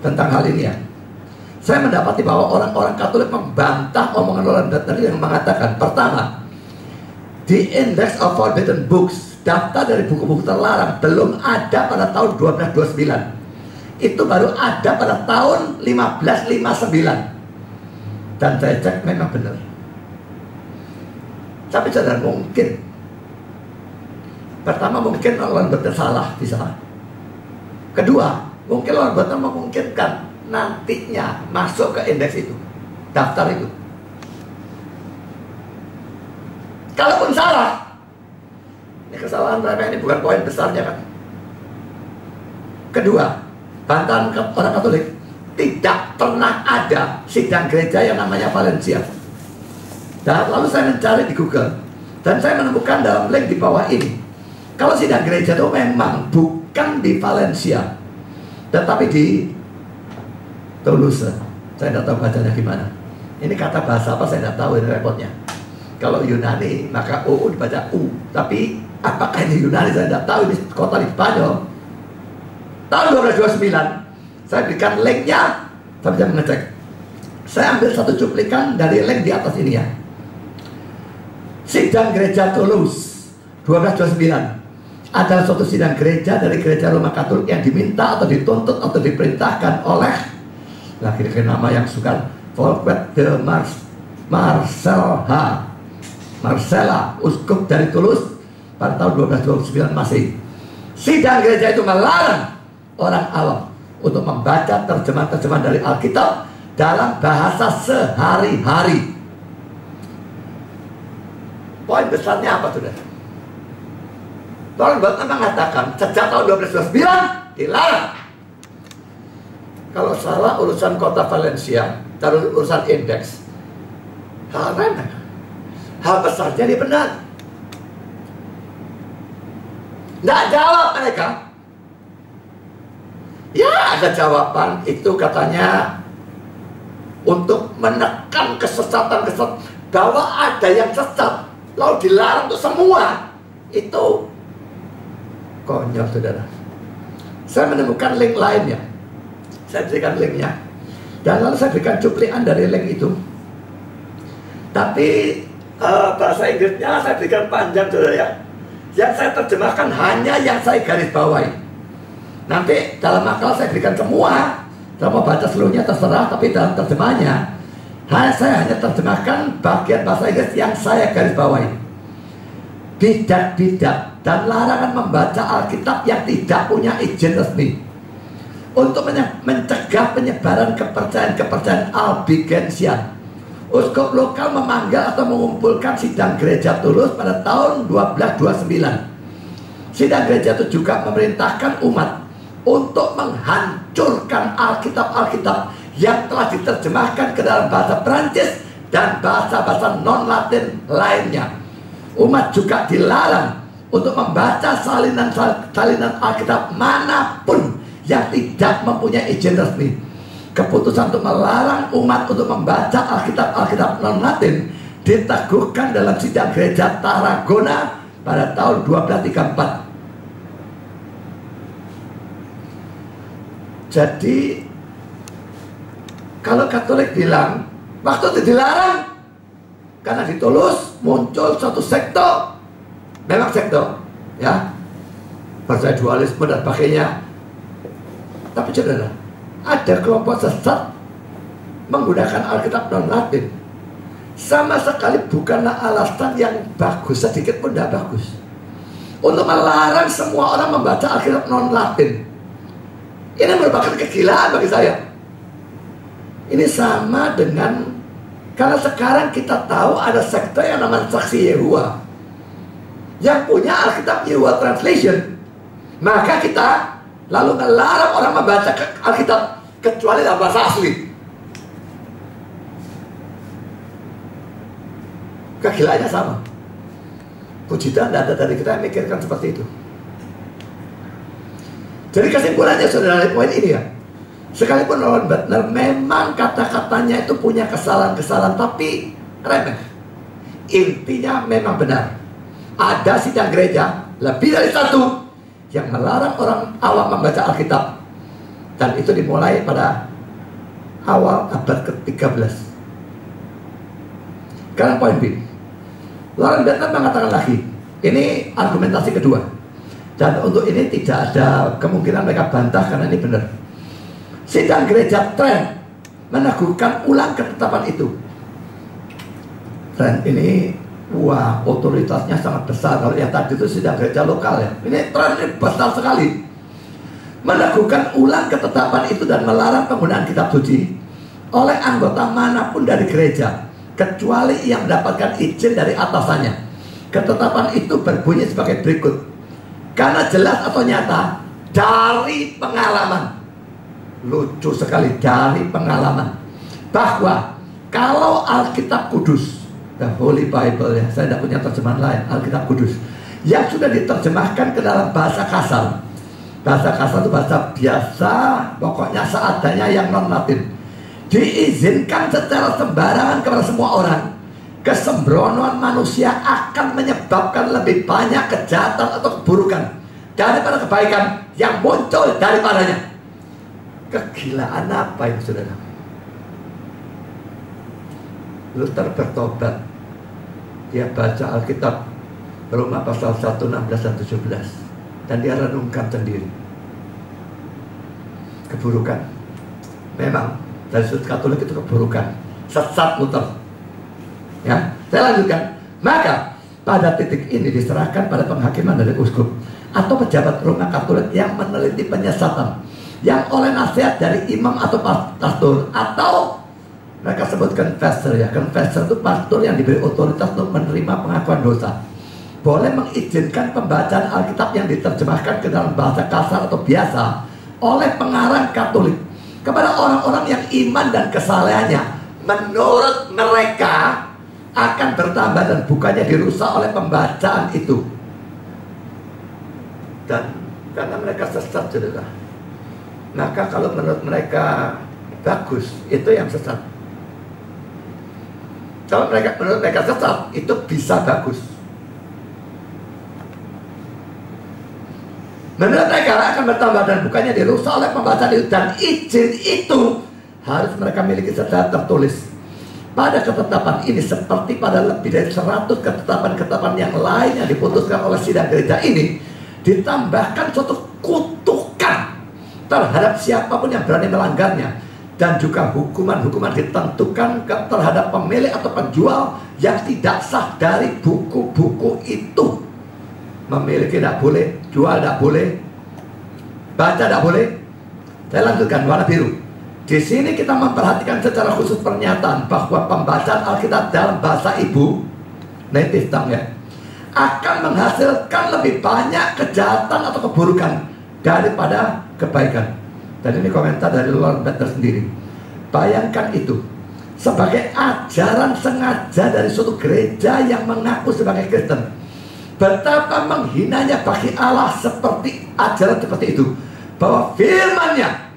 tentang hal ini ya, saya mendapati bahwa orang-orang Katolik membantah omongan Lord tadi yang mengatakan, pertama, di Index of Forbidden Books, daftar dari buku-buku terlarang, belum ada pada tahun 1229. Itu baru ada pada tahun 1559. Dan saya cek memang benar. Tapi saudara, mungkin pertama mungkin Lord salah, bisa. Kedua, mungkin Lord memungkinkan nantinya masuk ke indeks itu, daftar itu. Kalaupun salah, ini kesalahan remeh, ini bukan poin besarnya kan. Kedua, bantahan orang Katolik, tidak pernah ada sidang gereja yang namanya Valencia. Dan lalu saya mencari di Google, dan saya menemukan dalam link di bawah ini, kalau sidang gereja itu memang bukan di Valencia, tetapi di Toulouse. Saya tidak tahu bacanya gimana. Ini kata bahasa apa saya tidak tahu, ini repotnya. Kalau Yunani maka U dibaca U, tapi apakah ini Yunani saya tidak tahu. Ini kota di Spanyol. Tahun 1229 saya berikan linknya, saya bisa mengecek. Saya ambil satu cuplikan dari link di atas ini ya. Sidang gereja Toulouse 1229 adalah suatu sidang gereja dari gereja Roma Katolik yang diminta atau dituntut atau diperintahkan oleh, nah kira-kira nama yang suka, Volquet de Marcella, uskup dari Toulouse pada tahun 1229 Masehi. Sidang gereja itu melarang orang awam untuk membaca terjemahan-terjemahan dari Alkitab dalam bahasa sehari-hari. Poin besarnya apa, saudara? Warren Buffett mengatakan sejak tahun 1299 dilarang. Kalau salah urusan kota Valencia, taruh urusan indeks, hal remeh, hal besar jadi benar. Nggak jawab mereka. Ya ada jawaban, itu katanya untuk menekan kesesatan bahwa ada yang sesat lalu dilarang untuk semua. Itu konyol, saudara. Saya menemukan link lainnya. Saya berikan linknya, dan lalu saya berikan cuplikan dari link itu. Tapi bahasa Inggrisnya saya berikan panjang, saudara ya. Yang saya terjemahkan hanya yang saya garis bawahi. Nanti dalam makalah saya berikan semua. Kalau mau baca seluruhnya terserah, tapi dalam terjemahnya saya hanya terjemahkan bagian bahasa Inggris yang saya garis bawahi. Bidak-bidak dan larangan membaca Alkitab yang tidak punya izin resmi untuk mencegah penyebaran kepercayaan Albigensian. Uskup lokal memanggil atau mengumpulkan sidang gereja Tulus pada tahun 1229. Sidang gereja itu juga memerintahkan umat untuk menghancurkan Alkitab-Alkitab yang telah diterjemahkan ke dalam bahasa Prancis dan bahasa-bahasa non-Latin lainnya. Umat juga dilarang untuk membaca salinan Alkitab manapun yang tidak mempunyai izin resmi. Keputusan untuk melarang umat untuk membaca Alkitab non-Latin diteguhkan dalam sidang gereja Tarragona pada tahun 1234. Jadi kalau Katolik bilang waktu itu dilarang karena di Tulus muncul suatu sekte, memang sekte ya, percaya dualisme dan sebagainya. Tapi saudara, ada kelompok sesat menggunakan Alkitab non-Latin. Sama sekali bukanlah alasan yang bagus, sedikit pun tidak bagus untuk melarang semua orang membaca Alkitab non-Latin. Ini merupakan kegilaan bagi saya. Ini sama dengan, karena sekarang kita tahu ada sekte yang namanya Saksi Yehuwa yang punya Alkitab Yehuwa Translation. Maka kita lalu melarang orang membaca Alkitab kecuali dalam bahasa asli. Kegilaannya sama. Puji Tuhan tidak ada dari kita yang mikirkan seperti itu. Jadi kesimpulannya saudara, poin ini ya, sekalipun Warren Buffett memang kata-katanya itu punya kesalahan-kesalahan tapi remeh, intinya memang benar. Ada sidang gereja lebih dari satu yang melarang orang awam membaca Alkitab, dan itu dimulai pada awal abad ke-13. Sekarang poin B, Warren Buffett mengatakan lagi, ini argumentasi kedua, dan untuk ini tidak ada kemungkinan mereka bantah karena ini benar. Sidang gereja Trent meneguhkan ulang ketetapan itu. Trent ini, wah, otoritasnya sangat besar. Kalau yang tadi itu sidang gereja lokal ya, ini Trent ini besar sekali. Meneguhkan ulang ketetapan itu dan melarang penggunaan kitab suci oleh anggota manapun dari gereja kecuali yang mendapatkan izin dari atasannya. Ketetapan itu berbunyi sebagai berikut. Karena jelas atau nyata dari pengalaman, lucu sekali, dari pengalaman, bahwa kalau Alkitab Kudus, the Holy Bible ya, saya tidak punya terjemahan lain, Alkitab Kudus yang sudah diterjemahkan ke dalam bahasa kasar. Bahasa kasar itu bahasa biasa, pokoknya seadanya yang non-Latin, diizinkan secara sembarangan kepada semua orang. Kesembronoan manusia akan menyebabkan lebih banyak kejahatan atau keburukan daripada kebaikan yang muncul daripadanya. Kegilaan apa ini saudara? Luther bertobat. Dia baca Alkitab Roma pasal 1, 16 dan 17, dan dia renungkan sendiri. Keburukan memang dari sudut Katolik itu keburukan, sesat Luther. Ya, saya lanjutkan. Maka pada titik ini diserahkan pada penghakiman dari uskup atau pejabat Roma Katolik yang meneliti penyesatan yang oleh nasihat dari imam atau pastor atau Mereka sebut confessor ya. Confessor itu pastor yang diberi otoritas untuk menerima pengakuan dosa. Boleh mengizinkan pembacaan Alkitab yang diterjemahkan ke dalam bahasa kasar atau biasa oleh pengarang Katolik kepada orang-orang yang iman dan kesalehannya menurut mereka akan bertambah dan bukannya dirusak oleh pembacaan itu. Dan karena mereka sesat, saudara, maka kalau menurut mereka bagus, itu yang sesat. Kalau menurut mereka sesat, itu bisa bagus. Menurut mereka akan bertambah dan bukannya dirusak oleh pembacaan itu. Dan izin itu harus mereka miliki secara tertulis. Pada ketetapan ini, seperti pada lebih dari 100 ketetapan-ketetapan yang lain yang diputuskan oleh sidang gereja ini, ditambahkan suatu kutukan terhadap siapapun yang berani melanggarnya. Dan juga hukuman-hukuman ditentukan terhadap pemilik atau penjual yang tidak sah dari buku-buku itu. Memiliki tidak boleh, jual tidak boleh, baca tidak boleh. Saya lanjutkan, warna biru. Di sini kita memperhatikan secara khusus pernyataan bahwa pembacaan Alkitab dalam bahasa ibu, native tongue ya, akan menghasilkan lebih banyak kejahatan atau keburukan daripada kebaikan. Dan ini komentar dari Lord Butler sendiri. Bayangkan itu sebagai ajaran sengaja dari suatu gereja yang mengaku sebagai Kristen. Betapa menghinanya bagi Allah seperti ajaran seperti itu, bahwa firman-Nya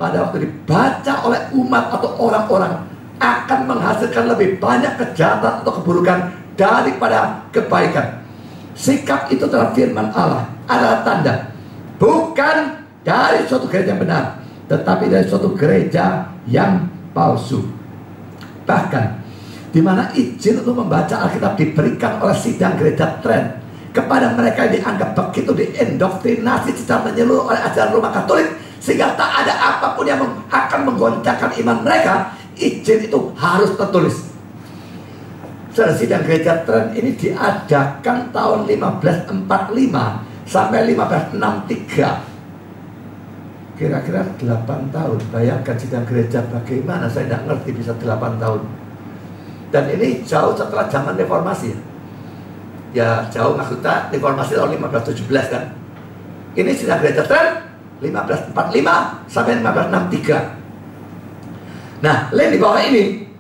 pada waktu dibaca oleh umat atau orang-orang akan menghasilkan lebih banyak kejahatan atau keburukan daripada kebaikan. Sikap itu terhadap firman Allah adalah tanda bukan dari suatu gereja yang benar, tetapi dari suatu gereja yang palsu. Bahkan di mana izin untuk membaca Alkitab diberikan oleh sidang gereja Trent kepada mereka yang dianggap begitu diindoktrinasi secara menyeluruh oleh ajaran Roma Katolik, sehingga tak ada apapun yang akan menggoncangkan iman mereka, izin itu harus tertulis. Sidang gereja Trent ini diadakan tahun 1545 sampai 1563. Kira-kira 8 tahun. Bayangkan sidang gereja bagaimana, saya tidak ngerti bisa 8 tahun. Dan ini jauh setelah zaman reformasi. Ya jauh, maksudnya reformasi tahun 1517 kan. Ini sidang gereja Trent 1545 sampai 1563. Nah, link di bawah ini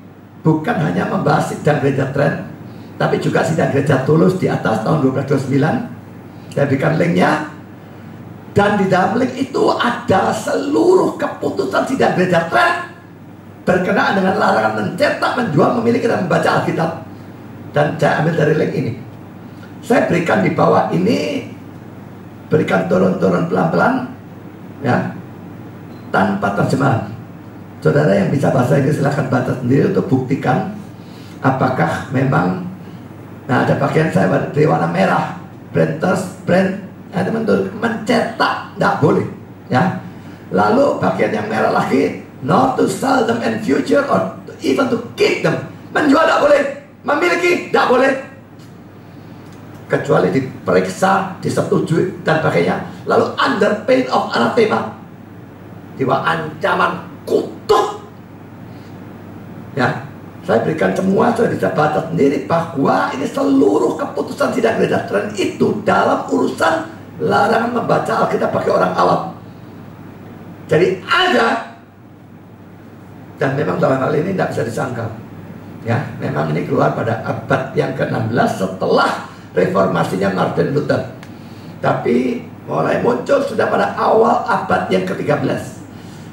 bukan hanya membahas sidang gereja Trent, tapi juga sidang gereja Tulus di atas tahun 1229. Saya berikan linknya. Dan di dalam link itu ada seluruh keputusan sidang gereja Trent berkenaan dengan larangan mencetak, menjual, memiliki dan membaca Alkitab. Dan saya ambil dari link ini. Saya berikan di bawah ini, berikan turun-turun pelan-pelan ya, tanpa terjemahan. Saudara yang bisa bahasa Inggris silahkan baca sendiri untuk buktikan apakah memang. Nah, ada bagian saya beri warna merah, printers, print, teman-teman, mencetak tidak boleh ya. Lalu bagian yang merah lagi, not to sell them in future or even to keep them. Menjual tidak boleh, memiliki tidak boleh, kecuali diperiksa, disetujui dan sebagainya. Lalu under pain of anathema, di bawah ancaman kutuk ya. Saya berikan semua, sudah bisa baca sendiri bahwa ini seluruh keputusan sidang gereja Trent itu dalam urusan larangan membaca Alkitab bagi orang awam. Jadi ada, dan memang dalam hal ini tidak bisa disangkal ya. Memang ini keluar pada abad yang ke-16 setelah reformasinya Martin Luther, tapi mulai muncul sudah pada awal abad yang ke-13.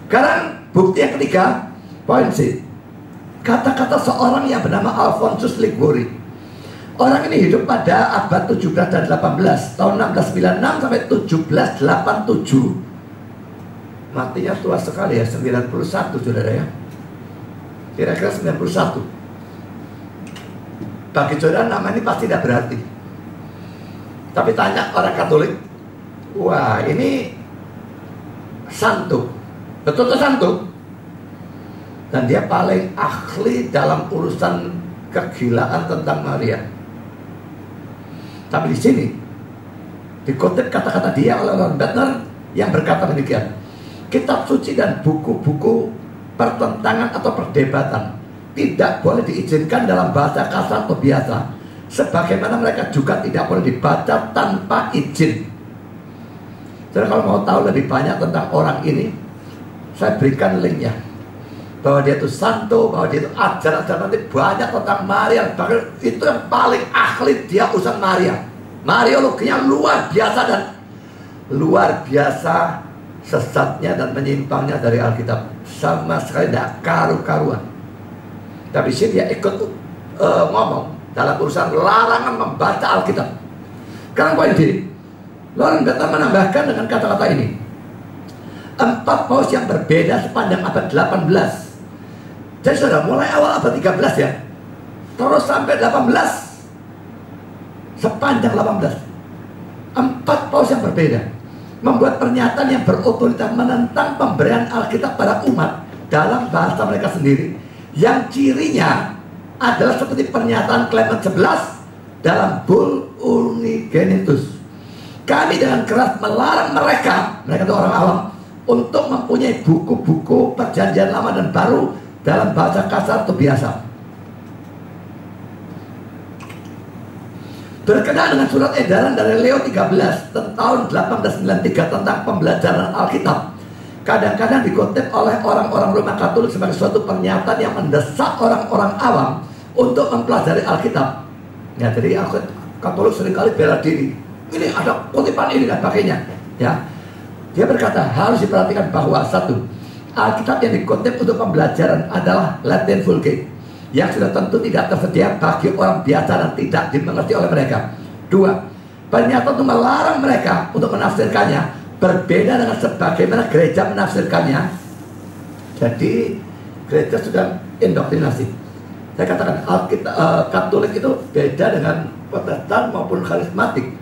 Sekarang bukti yang ketiga, poin C. Kata-kata seorang yang bernama Alphonsus Liguori. Orang ini hidup pada abad 17 dan 18, tahun 1696 sampai 1787. Matinya tua sekali ya, 91 saudara ya. Kira-kira 91. Bagi saudara nama ini pasti tidak berarti. Tapi tanya orang Katolik, wah ini santo, betul-betul santo. Dan dia paling ahli dalam urusan kegilaan tentang Maria. Tapi di sini dikutip kata-kata dia oleh Lord Butler yang berkata demikian: kitab suci dan buku-buku pertentangan atau perdebatan tidak boleh diizinkan dalam bahasa kasar atau biasa, sebagaimana mereka juga tidak boleh dibaca tanpa izin. Jadi kalau mau tahu lebih banyak tentang orang ini, saya berikan linknya, bahwa dia itu santo, bahwa dia itu ajar-ajar nanti banyak tentang Maria. Bahkan itu yang paling ahli, dia urusan Maria. Mariologinya luar biasa, dan luar biasa sesatnya dan menyimpangnya dari Alkitab. Sama sekali tidak karu-karuan. Tapi sini dia ikut ngomong dalam urusan larangan membaca Alkitab. Sekarang poin ini, Loren Betner menambahkan dengan kata-kata ini: 4 paus yang berbeda sepanjang abad 18. Jadi sudah mulai awal abad 13 ya, terus sampai 18, sepanjang 18, 4 paus yang berbeda membuat pernyataan yang berotoritas menentang pemberian Alkitab pada umat dalam bahasa mereka sendiri, yang cirinya adalah seperti pernyataan Clement 11 dalam Bull Unigenitus. Kami dengan keras melarang mereka itu orang awam, untuk mempunyai buku-buku perjanjian lama dan baru dalam bahasa kasar atau biasa. Berkenaan dengan surat edaran dari Leo 13 tahun 1893 tentang pembelajaran Alkitab, kadang-kadang dikutip oleh orang-orang Roma Katolik sebagai suatu pernyataan yang mendesak orang-orang awam untuk mempelajari Alkitab. Ya, jadi Katolik seringkali bela diri. Ini ada kutipan ini dan sebagainya. Ya, dia berkata harus diperhatikan bahwa 1, Alkitab yang dikutip untuk pembelajaran adalah Latin Vulgate, yang sudah tentu tidak tersedia bagi orang biasa dan tidak dimengerti oleh mereka. 2, pernyataan untuk melarang mereka untuk menafsirkannya berbeda dengan sebagaimana gereja menafsirkannya. Jadi gereja sudah indoktrinasi. Saya katakan Katolik itu beda dengan Protestan maupun karismatik.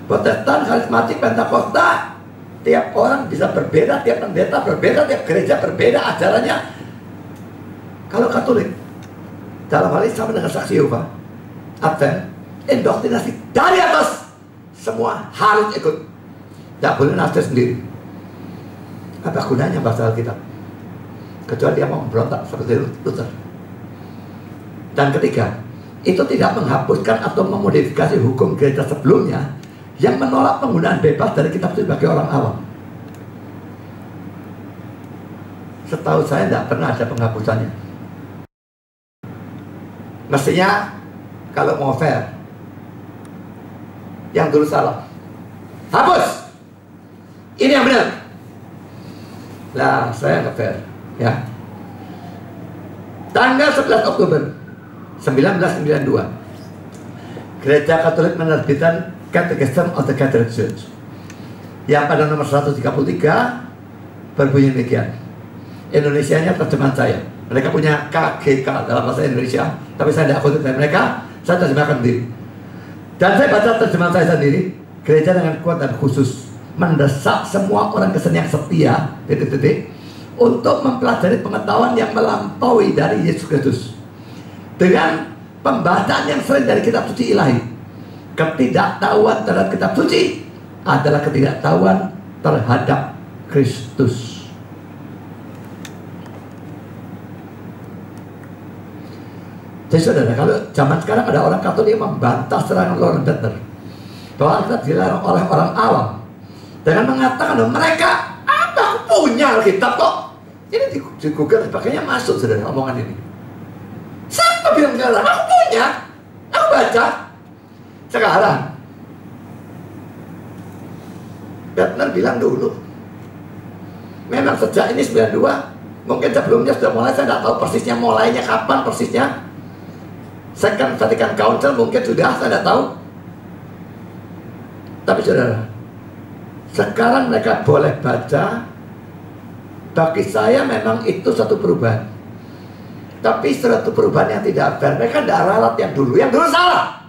Protestan, karismatik, Pentakosta, tiap orang bisa berbeda, tiap pendeta berbeda, tiap gereja berbeda ajarannya. Kalau Katolik, dalam hal ini sama dengan Saksi Yehova, Advent, indoktrinasi dari atas, semua harus ikut, tidak boleh nafsir sendiri. Apa gunanya bahasa Alkitab? Kecuali dia mau memberontak seperti Luther. Dan ketiga, itu tidak menghapuskan atau memodifikasi hukum gereja sebelumnya yang menolak penggunaan bebas dari kitab suci bagi orang awam. Setahu saya tidak pernah ada penghapusannya. Mestinya kalau mau fair, yang dulu salah hapus, ini yang benar. Lah saya nggak fair ya. Tanggal 11 Oktober 1992, Gereja Katolik menerbitkan Catechism of the Catholic Church, yang pada nomor 133 berbunyi demikian. Indonesianya terjemahan saya. Mereka punya KGK dalam bahasa Indonesia, tapi saya tidak kutip dari mereka, saya terjemahkan sendiri. Dan saya baca terjemahan saya sendiri. Gereja dengan kuat dan khusus mendesak semua orang Kristen yang setia untuk mempelajari pengetahuan yang melampaui dari Yesus Kristus dengan pembacaan yang sering dari kitab suci ilahi. Ketidaktahuan terhadap kitab suci adalah ketidaktahuan terhadap Kristus. Jadi saudara, kalau zaman sekarang ada orang Katolik yang membantah serangan Loren Betner bahwa Alkitab dilarang oleh orang awam dengan mengatakan bahwa mereka punya Alkitab kok. Ini di Google sebagainya masuk saudara omongan ini. Siapa bilang dilarang? Aku punya, aku baca. Sekarang Betner bilang dulu, memang sejak ini 92, mungkin sebelumnya sudah mulai, saya tidak tahu persisnya mulainya kapan persisnya. Second Vatican Council mungkin sudah, saya tidak tahu. Tapi saudara, sekarang mereka boleh baca. Bagi saya memang itu satu perubahan, tapi suatu perubahan yang tidak fair. Mereka tidak ralat yang dulu salah.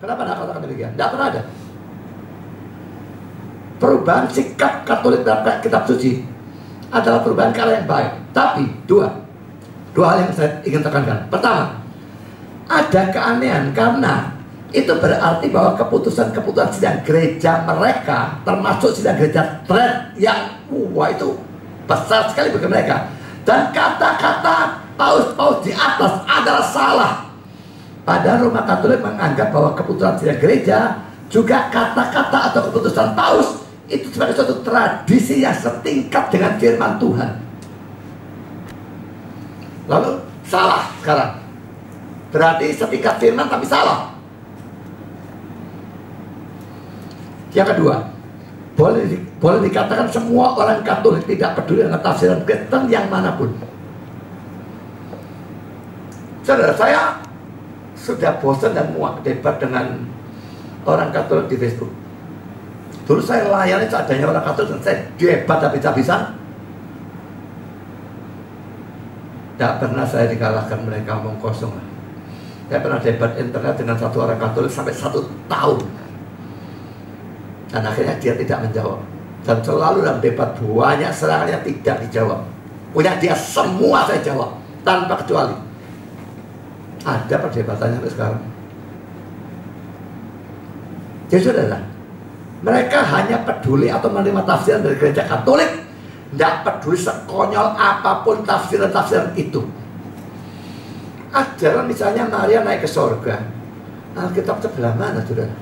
Kenapa tidak katakan demikian? Tidak pernah ada perubahan sikap Katolik dalam kitab suci adalah perubahan ke arah yang baik. Tapi dua hal yang saya ingin tekankan. Pertama, ada keanehan karena itu berarti bahwa keputusan-keputusan sidang gereja mereka, termasuk sidang gereja Trent yang itu besar sekali bagi mereka, dan kata-kata paus-paus di atas adalah salah. Padahal Roma Katolik menganggap bahwa keputusan sidang gereja, juga kata-kata atau keputusan paus itu sebagai suatu tradisi yang setingkat dengan firman Tuhan. Lalu salah sekarang. Berarti setingkat firman tapi salah. Yang kedua, boleh dikatakan semua orang Katolik tidak peduli dengan tafsiran Kristen yang manapun. Saudara, saya sudah bosan dan muak debat dengan orang Katolik di Facebook. Dulu saya layani seadanya orang Katolik dan saya debat habis-habisan. Tidak pernah saya dikalahkan, mereka omong kosong. Saya pernah debat internet dengan satu orang Katolik sampai 1 tahun. Dan akhirnya dia tidak menjawab. Dan selalu dalam debat banyak serangannya tidak dijawab. Punya dia semua saya jawab tanpa kecuali. Ada perdebatannya sampai sekarang. Jadi saudara, mereka hanya peduli atau menerima tafsiran dari gereja Katolik, tidak peduli sekonyol apapun tafsiran-tafsiran itu. Ajaran misalnya Maria naik ke surga, Alkitab sebelah mana saudara?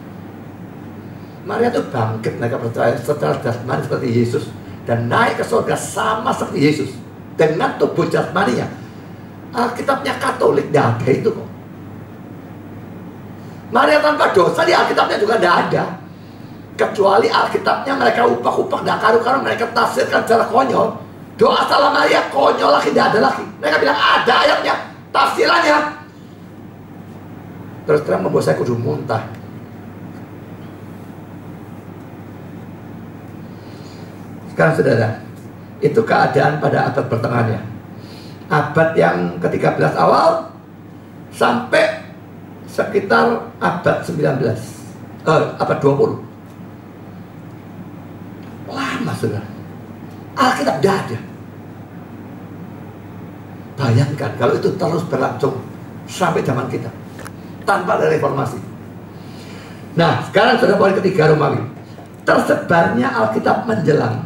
Maria itu bangkit, mereka percaya secara jasmani seperti Yesus, dan naik ke surga sama seperti Yesus dengan tubuh jasmaninya. Alkitabnya Katolik tidak ada itu kok. Maria tanpa dosa di Alkitabnya juga tidak ada. Kecuali Alkitabnya mereka upak-upak, tidak karu-karu, mereka tafsirkan secara konyol. Doa salam Maria konyol lagi, tidak ada lagi. Mereka bilang ada ayatnya, tafsirannya. Terus terang membuat saya kudu muntah. Sekarang saudara, itu keadaan pada abad pertengahannya. Abad yang ke-13 awal sampai sekitar abad 19, abad 20. Lama saudara. Alkitab tidak ada. Bayangkan kalau itu terus berlangsung sampai zaman kita tanpa ada reformasi. Nah, sekarang sudah poin ketiga, Romawi. Tersebarnya Alkitab menjelang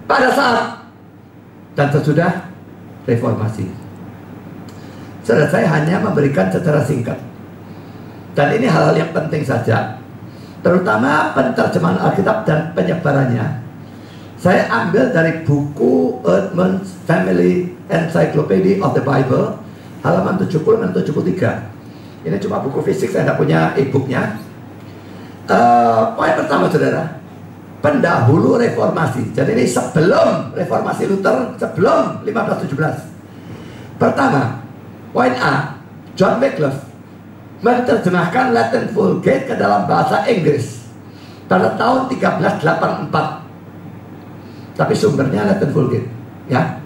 pada saat dan sesudah reformasi. Saudara, saya hanya memberikan secara singkat. Dan ini hal-hal yang penting saja, terutama penerjemahan Alkitab dan penyebarannya. Saya ambil dari buku Eerdmans Family Encyclopedia of the Bible, halaman 70 dan 73. Ini cuma buku fisik, saya tidak punya e-booknya. Poin pertama saudara, pendahulu reformasi. Jadi ini sebelum reformasi Luther, sebelum 1517. Pertama, poin A, John Wycliffe menerjemahkan Latin Vulgate ke dalam bahasa Inggris pada tahun 1384. Tapi sumbernya Latin Vulgate, ya.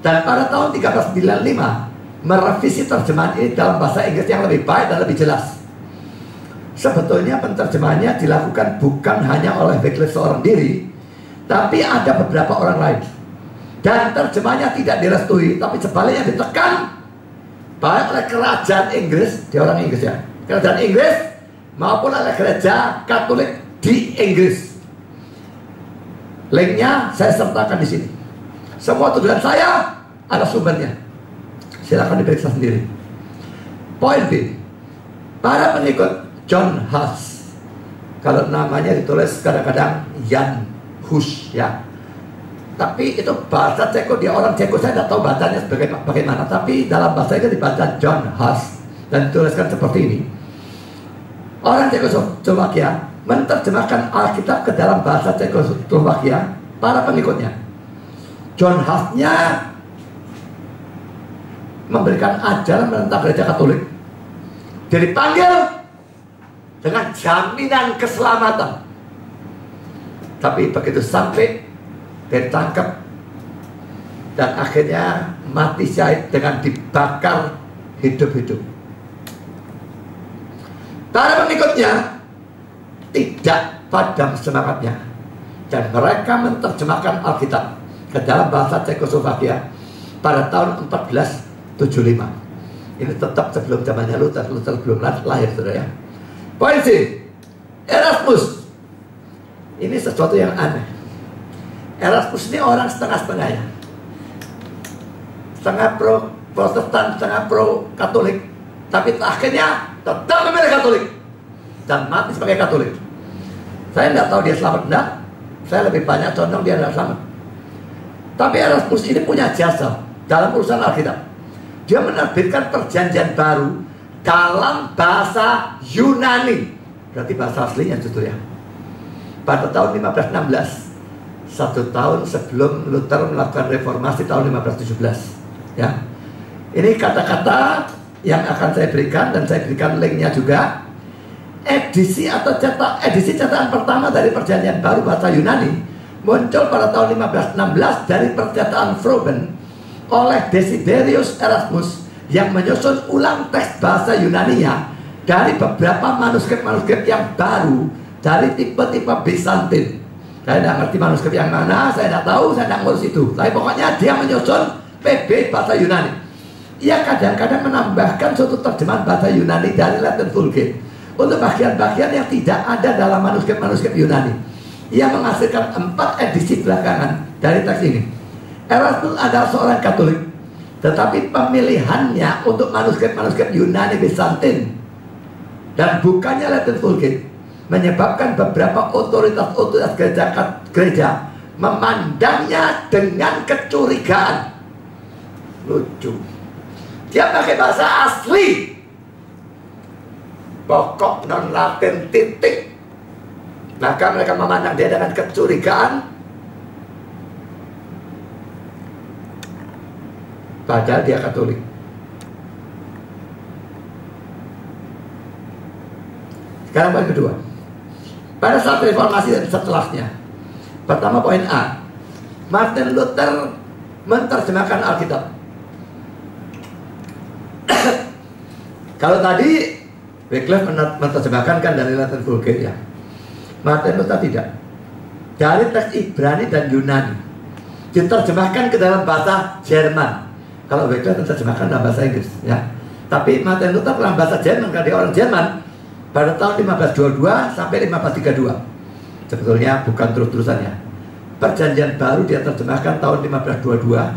Dan pada tahun 1395 merevisi terjemahan ini dalam bahasa Inggris yang lebih baik dan lebih jelas. Sebetulnya penerjemahannya dilakukan bukan hanya oleh Wycliffe seorang diri, tapi ada beberapa orang lain. Dan terjemahannya tidak direstui, tapi sebaliknya ditekan baik oleh kerajaan Inggris, dia orang Inggris ya, kerajaan Inggris maupun oleh gereja Katolik di Inggris. Linknya saya sertakan di sini. Semua tuduhan saya ada sumbernya. Silakan diperiksa sendiri. Poin B, para pengikut John Huss, kalau namanya ditulis kadang-kadang Jan Hus ya, tapi itu bahasa Ceko, dia orang Ceko, saya tidak tahu bacanya bagaimana, tapi dalam bahasa itu dibaca John Huss dan dituliskan seperti ini. Orang Cekoslovakia menerjemahkan Alkitab ke dalam bahasa Cekoslovakia, para pengikutnya. John Huss-nya memberikan ajaran menentang gereja Katolik. Dia dipanggil dengan jaminan keselamatan. Tapi begitu sampai, dia ditangkap dan akhirnya mati syahid dengan dibakar hidup-hidup. Para pengikutnya tidak padam semangatnya, dan mereka menerjemahkan Alkitab ke dalam bahasa Cekoslovakia pada tahun 1475. Ini tetap sebelum zamannya Luther. Luther belum lahir, saudara ya. Poin C, Erasmus. Ini sesuatu yang aneh. Erasmus ini orang setengah-setengah ya. Setengah pro Protestan, setengah pro Katolik, tapi akhirnya tetap memilih Katolik dan mati sebagai Katolik. Saya tidak tahu dia selamat enggak. Saya lebih banyak condong dia tidak selamat. Tapi Erasmus ini punya jasa dalam urusan Alkitab. Dia menerbitkan perjanjian baru dalam bahasa Yunani. Berarti bahasa aslinya justru ya. Pada tahun 1516, 1 tahun sebelum Luther melakukan reformasi tahun 1517 ya. Ini kata-kata yang akan saya berikan, dan saya berikan linknya juga. Edisi cetakan pertama dari perjanjian baru bahasa Yunani muncul pada tahun 1516 dari percetakan Froben oleh Desiderius Erasmus yang menyusun ulang teks bahasa Yunani-nya dari beberapa manuskrip-manuskrip yang baru dari tipe-tipe Bizantin. Saya tidak ngerti manuskrip yang mana, saya tidak tahu, saya tidak ngurus itu. Tapi pokoknya dia menyusun PB bahasa Yunani. Ia kadang-kadang menambahkan suatu terjemahan bahasa Yunani dari Latin Vulgate untuk bagian-bagian yang tidak ada dalam manuskrip-manuskrip Yunani. Ia menghasilkan 4 edisi belakangan dari teks ini. Erasmus adalah seorang Katolik, tetapi pemilihannya untuk manuskrip-manuskrip Yunani Bizantin dan bukannya Latin Vulgate menyebabkan beberapa otoritas gereja memandangnya dengan kecurigaan. Lucu. Dia pakai bahasa asli, pokok non Latin titik. Maka mereka memandang dia dengan kecurigaan, padahal dia Katolik. Sekarang poin kedua. Pada saat reformasi dan setelahnya. Pertama, poin A, Martin Luther menerjemahkan Alkitab. Kalau tadi Wycliffe menerjemahkan kan dari Latin Vulgate ya, Martin Luther tidak. Dari teks Ibrani dan Yunani diterjemahkan ke dalam bahasa Jerman. Kalau Wycliffe menerjemahkan dalam bahasa Inggris ya. Tapi Martin Luther dalam bahasa Jerman, karena dia orang Jerman, pada tahun 1522 sampai 1532. Sebetulnya bukan terus-terusannya. Perjanjian baru dia terjemahkan tahun 1522,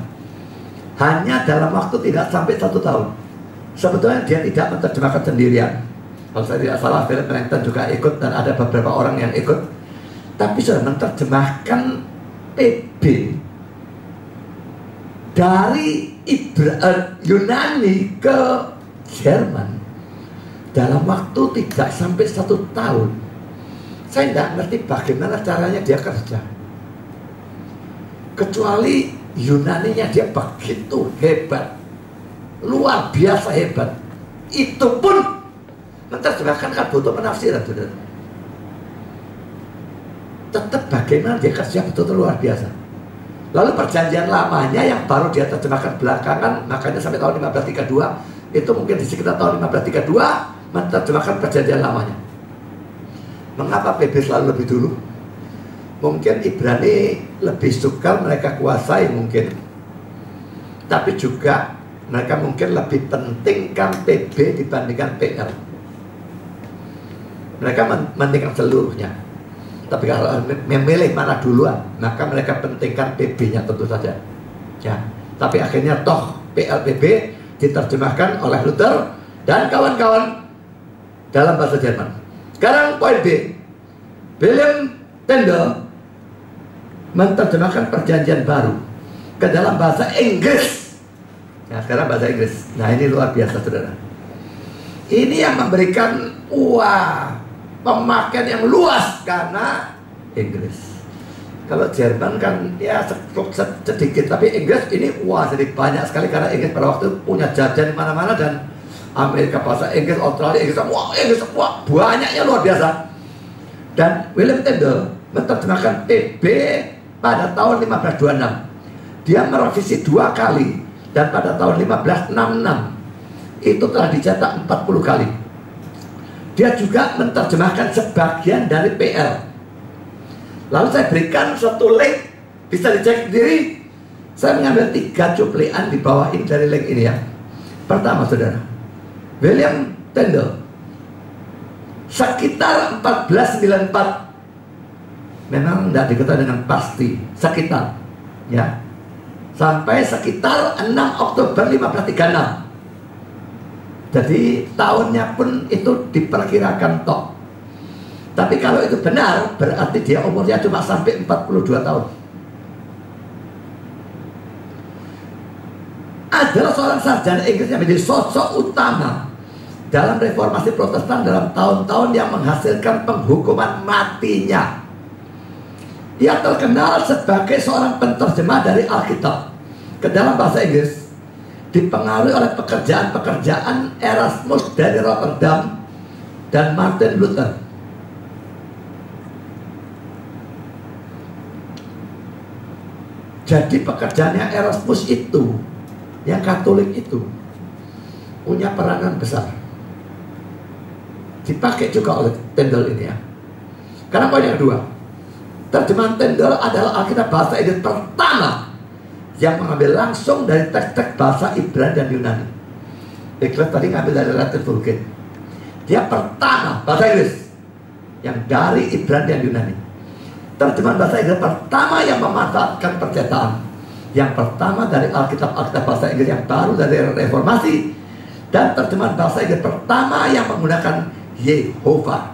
hanya dalam waktu tidak sampai 1 tahun. Sebetulnya dia tidak menerjemahkan sendirian. Kalau saya tidak salah, Philip Melanchthon juga ikut dan ada beberapa orang yang ikut. Tapi sudah menerjemahkan PB dari Yunani ke Jerman dalam waktu tidak sampai 1 tahun. Saya tidak ngerti bagaimana caranya dia kerja. Kecuali Yunaninya dia begitu hebat, luar biasa hebat. Itu pun menerjemahkan kan butuh penafsiran, saudara. Tetap bagaimana dia kerja betul-betul luar biasa. Lalu perjanjian lamanya yang baru dia terjemahkan belakangan, makanya sampai tahun 1532, itu mungkin di sekitar tahun 1532 menerjemahkan perjanjian lamanya. Mengapa PB selalu lebih dulu? Mungkin Ibrani lebih suka mereka kuasai mungkin. Tapi juga mereka mungkin lebih pentingkan PB dibandingkan PL. Mereka mementingkan seluruhnya. Tapi kalau memilih mana duluan, maka mereka pentingkan PB-nya tentu saja. Ya. Tapi akhirnya toh PLPB diterjemahkan oleh Luther dan kawan-kawan dalam bahasa Jerman. Sekarang poin B, William Tyndale menerjemahkan perjanjian baru ke dalam bahasa Inggris. Nah, sekarang bahasa Inggris. Nah, ini luar biasa, saudara. Ini yang memberikan pemakaian yang luas karena Inggris. Kalau Jerman kan ya sedikit, tapi Inggris ini jadi banyak sekali karena Inggris pada waktu punya jajan di mana-mana, dan Amerika bahasa Inggris, Australia Inggris, banyaknya luar biasa. Dan William Tyndale menerjemahkan PB pada tahun 1526. Dia merevisi 2 kali, dan pada tahun 1566 itu telah dicetak 40 kali. Dia juga menerjemahkan sebagian dari PL. Lalu saya berikan suatu link, bisa dicek sendiri. Saya mengambil 3 cuplikan di bawah ini dari link ini ya. Pertama, saudara, William Tyndale sekitar 1494, memang tidak diketahui dengan pasti, sekitar ya, sampai sekitar 6 Oktober 1536. Jadi tahunnya pun itu diperkirakan tok. Tapi kalau itu benar, berarti dia umurnya cuma sampai 42 tahun. Adalah seorang sarjana Inggris yang menjadi sosok utama dalam reformasi Protestan dalam tahun-tahun yang menghasilkan penghukuman matinya. Ia terkenal sebagai seorang penterjemah dari Alkitab ke dalam bahasa Inggris, dipengaruhi oleh pekerjaan-pekerjaan Erasmus dari Rotterdam dan Martin Luther. Jadi pekerjaannya Erasmus itu, yang Katolik itu, punya peranan besar. Dipakai juga oleh Tyndale ini ya. Karena poin yang kedua, terjemahan Tyndale adalah Alkitab bahasa Inggris pertama yang mengambil langsung dari teks-teks bahasa Ibrani dan Yunani. Ikhlas tadi ngambil dari Latin Vulgate. Dia pertama bahasa Inggris yang dari Ibrani dan Yunani. Terjemahan bahasa Inggris pertama yang memanfaatkan percetaan. Yang pertama dari Alkitab bahasa Inggris yang baru dari Reformasi. Dan terjemahan bahasa Inggris pertama yang menggunakan Yehovah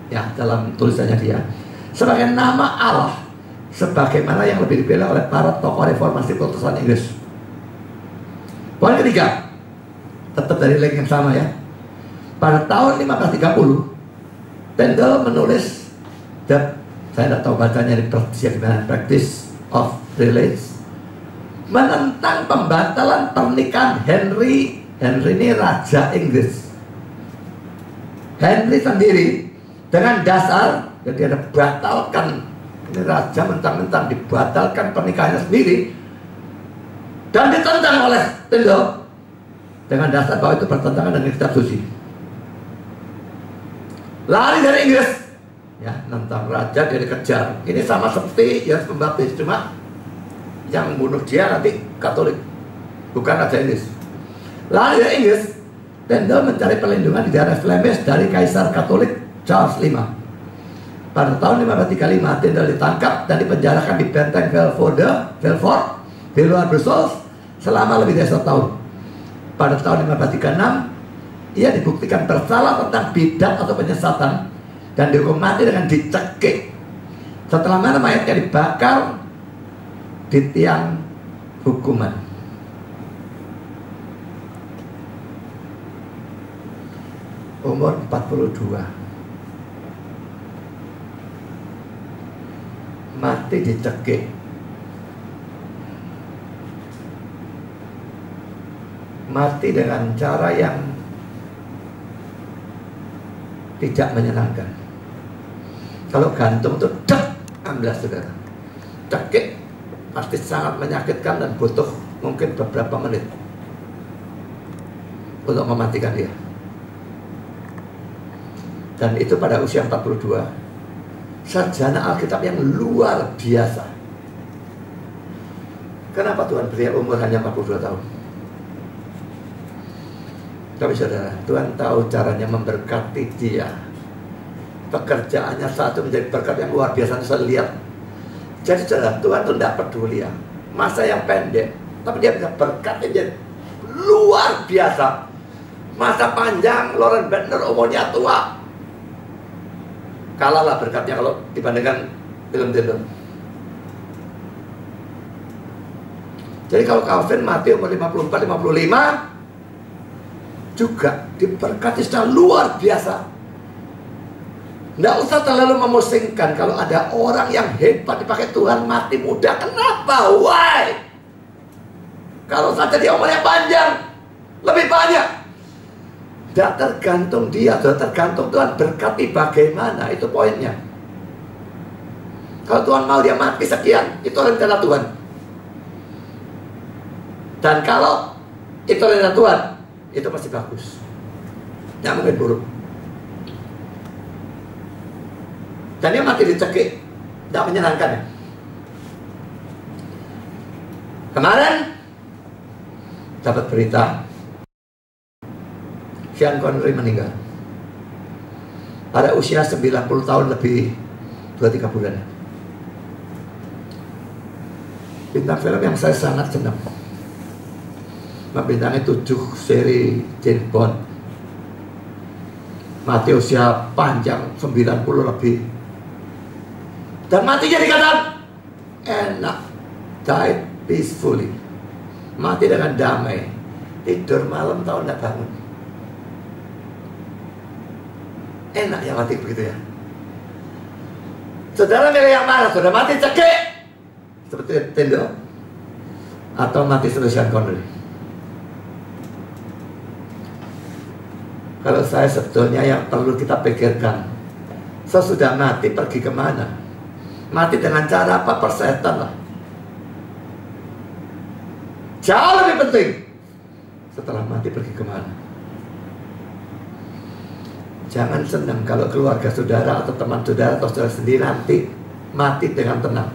ya dalam tulisannya dia sebagai nama Allah, sebagaimana yang lebih dibela oleh para tokoh reformasi Protestan Inggris. Poin ketiga, tetap dari link yang sama ya. Pada tahun 1530 Tyndale menulis saya tidak tahu bacanya di Practice of Relates, menentang pembatalan pernikahan Henry ini raja Inggris. Henry sendiri dengan dasar jadi ada batalkan, ini raja mentang-mentang dibatalkan pernikahannya sendiri dan ditentang oleh Tyndale dengan dasar bahwa itu bertentangan dengan kitab suci. Lari dari Inggris ya, nentang raja, dia dikejar. Ini sama seperti Yohanes Pembaptis, cuma yang membunuh dia nanti Katolik, bukan raja Inggris. Lari dari Inggris, Tyndale mencari perlindungan di daerah Flemish dari Kaisar Katolik Charles V. Pada tahun 1535 Tyndale ditangkap dan dipenjarakan di benteng Belfort di luar Brussels selama lebih dari 1 tahun. Pada tahun 1536 ia dibuktikan bersalah tentang bidat atau penyesatan dan dihukum mati dengan dicekik. Setelah mana mayatnya dibakar di tiang hukuman. Umur 42, mati dicekik. Mati dengan cara yang tidak menyenangkan. Kalau gantung itu amblas saudara, cekik pasti sangat menyakitkan dan butuh mungkin beberapa menit untuk mematikan dia. Dan itu pada usia 42, sarjana Alkitab yang luar biasa. Kenapa Tuhan beri umur hanya 42 tahun? Tapi saudara, Tuhan tahu caranya memberkati dia. Pekerjaannya satu menjadi berkat yang luar biasa, saya lihat. Jadi saudara, Tuhan itu tidak peduli ya masa yang pendek, tapi dia bisa berkati dia luar biasa. Masa panjang, Loren Bentner umurnya tua, kalahlah berkatnya kalau dibandingkan film-film. Jadi kalau Calvin mati umur 54-55 juga diberkati secara luar biasa. Nggak usah terlalu memusingkan kalau ada orang yang hebat dipakai Tuhan mati muda. Kenapa? Why? Kalau saja dia umurnya panjang, lebih banyak. Tidak tergantung dia, tergantung Tuhan berkati bagaimana, itu poinnya. Kalau Tuhan mau dia mati sekian, itu rencana Tuhan. Dan kalau itu rencana Tuhan, itu pasti bagus, nggak mungkin buruk. Dan dia mati dicekik, tidak menyenangkan ya. Kemarin dapat berita Sean Connery meninggal pada usia 90 tahun lebih 2-3 bulan. bintang film yang saya sangat senang, membintangi 7 seri James Bond, mati usia panjang 90 lebih, dan matinya dikatakan enak, died peacefully, mati dengan damai, tidur malam tahu tidak bangun. Enak ya mati begitu ya. Saudara milih yang mana? Sudah mati cekik seperti Tendo, atau mati seperti Sean Connery? Kalau saya sebetulnya yang perlu kita pikirkan, sesudah mati pergi kemana? Mati dengan cara apa? Persetan lah. Jauh lebih penting, setelah mati pergi kemana? Jangan senang kalau keluarga saudara atau teman saudara atau saudara sendiri nanti mati dengan tenang.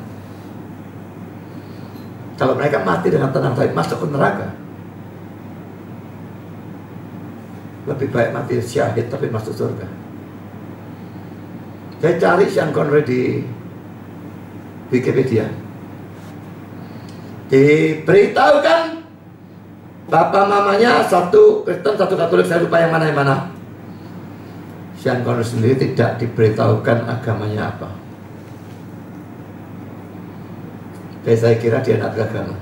Kalau mereka mati dengan tenang, saya masuk ke neraka. Lebih baik mati syahid tapi masuk surga. Saya cari Sean Connery di Wikipedia. Diberitahukan bapak mamanya satu Kristen, satu Katolik, saya lupa yang mana. Sean Connery sendiri tidak diberitahukan agamanya apa. Jadi saya kira dia tidak beragama.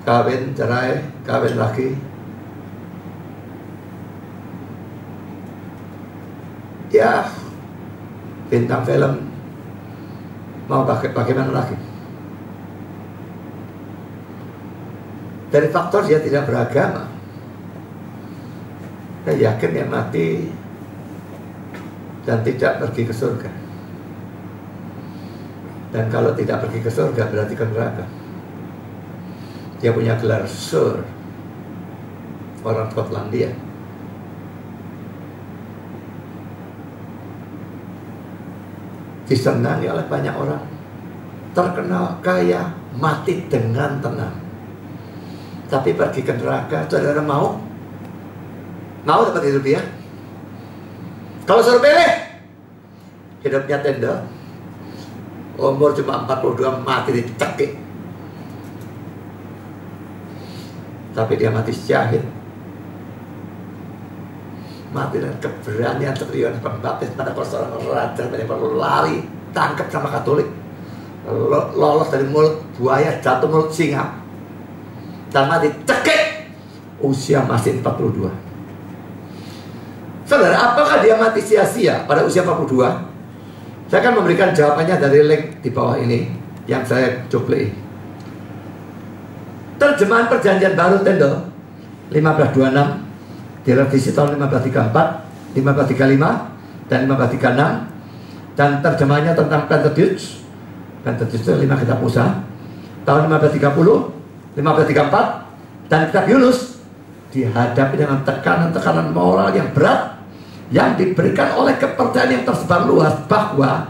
Kawin, cerai, kawin lagi. Ya, bintang film mau bagaimana lagi? Dari faktor dia tidak beragama, saya yakin dia mati dan tidak pergi ke surga. Dan kalau tidak pergi ke surga berarti ke neraka. Dia punya gelar Sir, orang Skotlandia. Disenangi oleh banyak orang, terkenal, kaya, mati dengan tenang. Tapi pergi ke neraka, saudara mau? Mau seperti itu dia? Kalau suruh pilih, hidupnya Tendo, umur cuma 42, mati dicekik. Tapi dia mati syahid, mati dengan keberanian seperti Yohanes Pembaptis pada seorang raja yang perlu lari, tangkap sama Katolik, lolos dari mulut buaya, jatuh mulut singa, dan mati cekik, usia masih 42. Saudara, apakah dia mati sia-sia pada usia 42? Saya akan memberikan jawabannya dari link di bawah ini yang saya cuplai. Terjemahan Perjanjian Baru Tendo 1526 direvisi tahun 1534, 1535 dan 1536, dan terjemahannya tentang Pentateuch itu 5 kitab Musa tahun 1530, 1534, dan kitab Yunus dihadapi dengan tekanan-tekanan moral yang berat yang diberikan oleh kepercayaan yang tersebar luas bahwa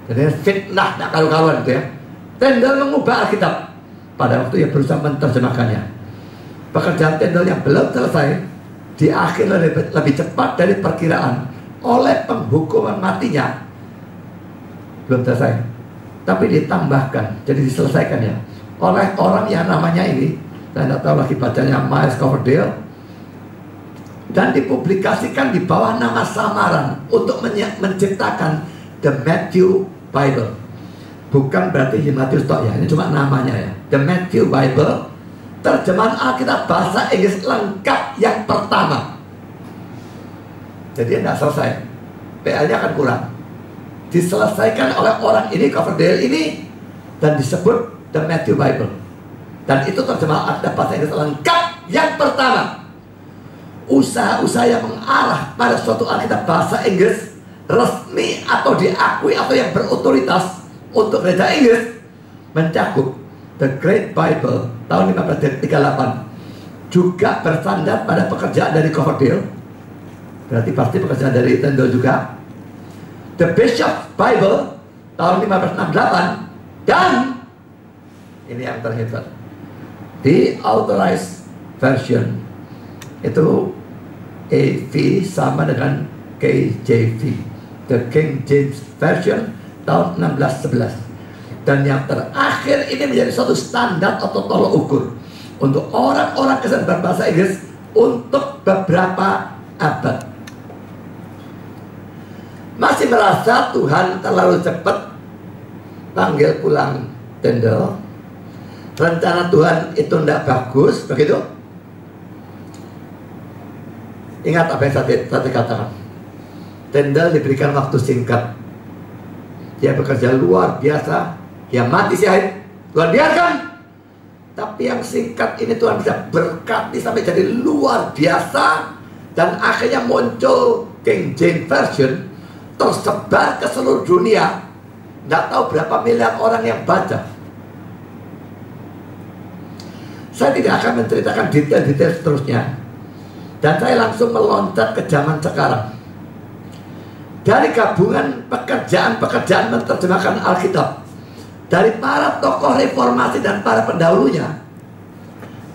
jadi fitnah tak karu-karuan itu ya. Tyndale mengubah Alkitab pada waktu ia berusaha menerjemahkannya. Pekerjaan Tyndale yang belum selesai diakhiri lebih cepat dari perkiraan oleh penghukuman matinya. Belum selesai, tapi ditambahkan, jadi diselesaikan ya, oleh orang yang namanya ini, saya tidak tahu lagi bacanya, Miles Coverdale, dan dipublikasikan di bawah nama samaran untuk menciptakan The Matthew Bible. Bukan berarti Matius tok ya, ini cuma namanya ya, The Matthew Bible, terjemahan Alkitab bahasa Inggris lengkap yang pertama. Jadi tidak selesai, PA-nya akan kurang. Diselesaikan oleh orang ini, Coverdale ini, dan disebut The Matthew Bible. Dan itu terjemahan Alkitab bahasa Inggris lengkap yang pertama. Usaha-usaha yang mengarah pada suatu Alkitab bahasa Inggris resmi atau diakui atau yang berotoritas untuk gereja Inggris mencakup The Great Bible tahun 1538, juga bersandar pada pekerjaan dari Coverdale, berarti pasti pekerjaan dari Tyndale juga. The Bishop Bible tahun 1568, dan ini yang terhebat, The Authorized Version, itu AV sama dengan KJV, The King James Version tahun 1611. Dan yang terakhir ini menjadi suatu standar atau tolok ukur untuk orang-orang Kristen berbahasa Inggris untuk beberapa abad. Masih merasa Tuhan terlalu cepat panggil pulang Tyndale, rencana Tuhan itu tidak bagus, begitu? Ingat apa yang saya katakan. Tyndale diberikan waktu singkat. Dia bekerja luar biasa. Dia mati syahid, Tuhan biarkan. Tapi yang singkat ini Tuhan bisa berkati sampai jadi luar biasa. Dan akhirnya muncul King James Version, tersebar ke seluruh dunia. Tidak tahu berapa miliar orang yang baca. Saya tidak akan menceritakan detail-detail seterusnya. Dan saya langsung meloncat ke zaman sekarang. Dari gabungan pekerjaan-pekerjaan menerjemahkan Alkitab dari para tokoh reformasi dan para pendahulunya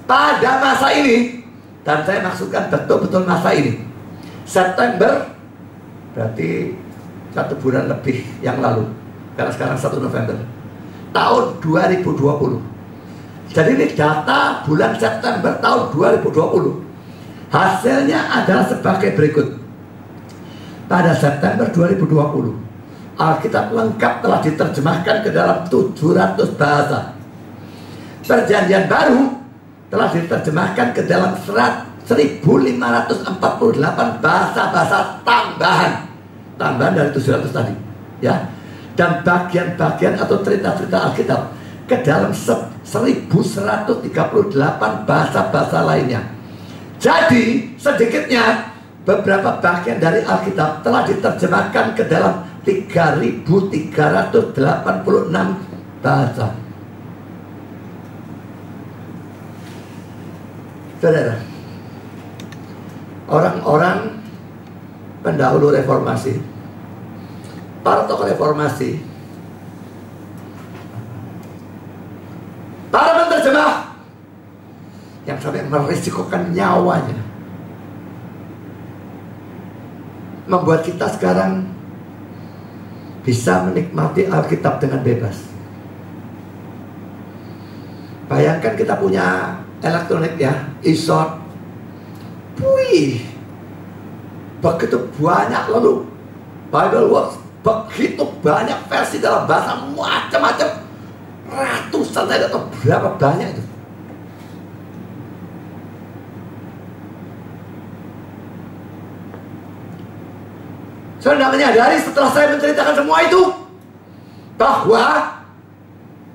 pada masa ini, dan saya maksudkan betul-betul masa ini, September berarti 1 bulan lebih yang lalu, karena sekarang 1 November tahun 2020. Jadi ini data bulan September tahun 2020. Hasilnya adalah sebagai berikut. Pada September 2020 Alkitab lengkap telah diterjemahkan ke dalam 700 bahasa. Perjanjian Baru telah diterjemahkan ke dalam 1548 bahasa-bahasa tambahan dari 700 tadi, ya. Dan bagian-bagian atau cerita-cerita Alkitab ke dalam 1138 bahasa-bahasa lainnya. Jadi sedikitnya beberapa bagian dari Alkitab telah diterjemahkan ke dalam 3.386 bahasa. Saudara, orang-orang pendahulu reformasi, para tokoh reformasi, para penerjemah yang sampai merisikokan nyawanya, membuat kita sekarang bisa menikmati Alkitab dengan bebas. Bayangkan kita punya elektronik, ya, e-shop. Wih, begitu banyak, lalu Bible Works, begitu banyak versi dalam bahasa macam-macam, ratusan, saya tidak tahu berapa banyak itu. Saya tidak menyadari setelah saya menceritakan semua itu bahwa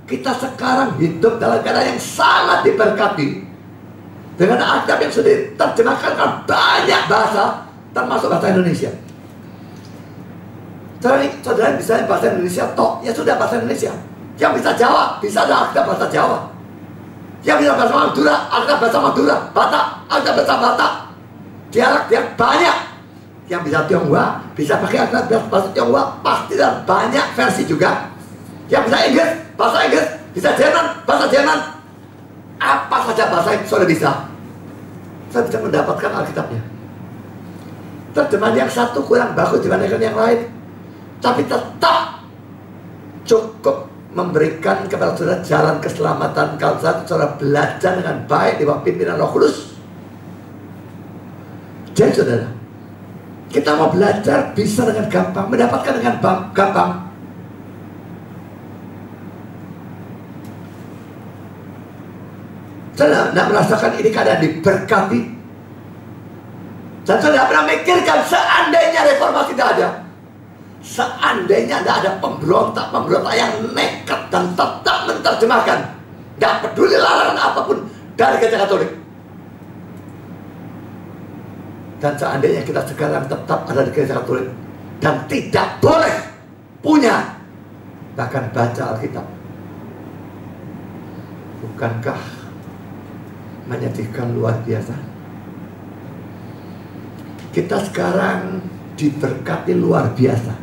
kita sekarang hidup dalam keadaan yang sangat diberkati dengan Alkitab yang sudah diterjemahkan ke banyak bahasa, termasuk bahasa Indonesia. Saudara bisa bahasa Indonesia toh, ya sudah bahasa Indonesia. Yang bisa Jawa, bisa ada Alkitab bahasa Jawa. Yang bisa bahasa Madura, Alkitab bahasa Madura. Batak, Alkitab bahasa Batak. Dialek banyak. Yang bisa Tionghoa, bisa pakai Alkitab bahasa Tionghoa, pasti dan banyak versi juga. Yang bisa Inggris, bahasa Inggris, bisa Jerman, bahasa Jerman. Apa saja bahasa yang sudah bisa. Saya bisa mendapatkan Alkitabnya. Terjemahan yang satu kurang bagus dibandingkan yang lain, tapi tetap cukup memberikan kepada saudara jalan keselamatan kalau saudara belajar dengan baik di bawah pimpinan Roh Kudus. Jadi saudara, kita mau belajar bisa dengan gampang, mendapatkan dengan gampang. Saya tidak merasakan ini keadaan diberkati. Dan saya tidak pernah mikirkan seandainya reformasi tidak ada, seandainya tidak ada pemberontak yang nekat dan tetap menerjemahkan, tidak peduli larangan apapun dari Gereja Katolik. Dan seandainya kita sekarang tetap ada di Gereja Katolik dan tidak boleh punya bahkan baca Alkitab, bukankah menyedihkan luar biasa? Kita sekarang diberkati luar biasa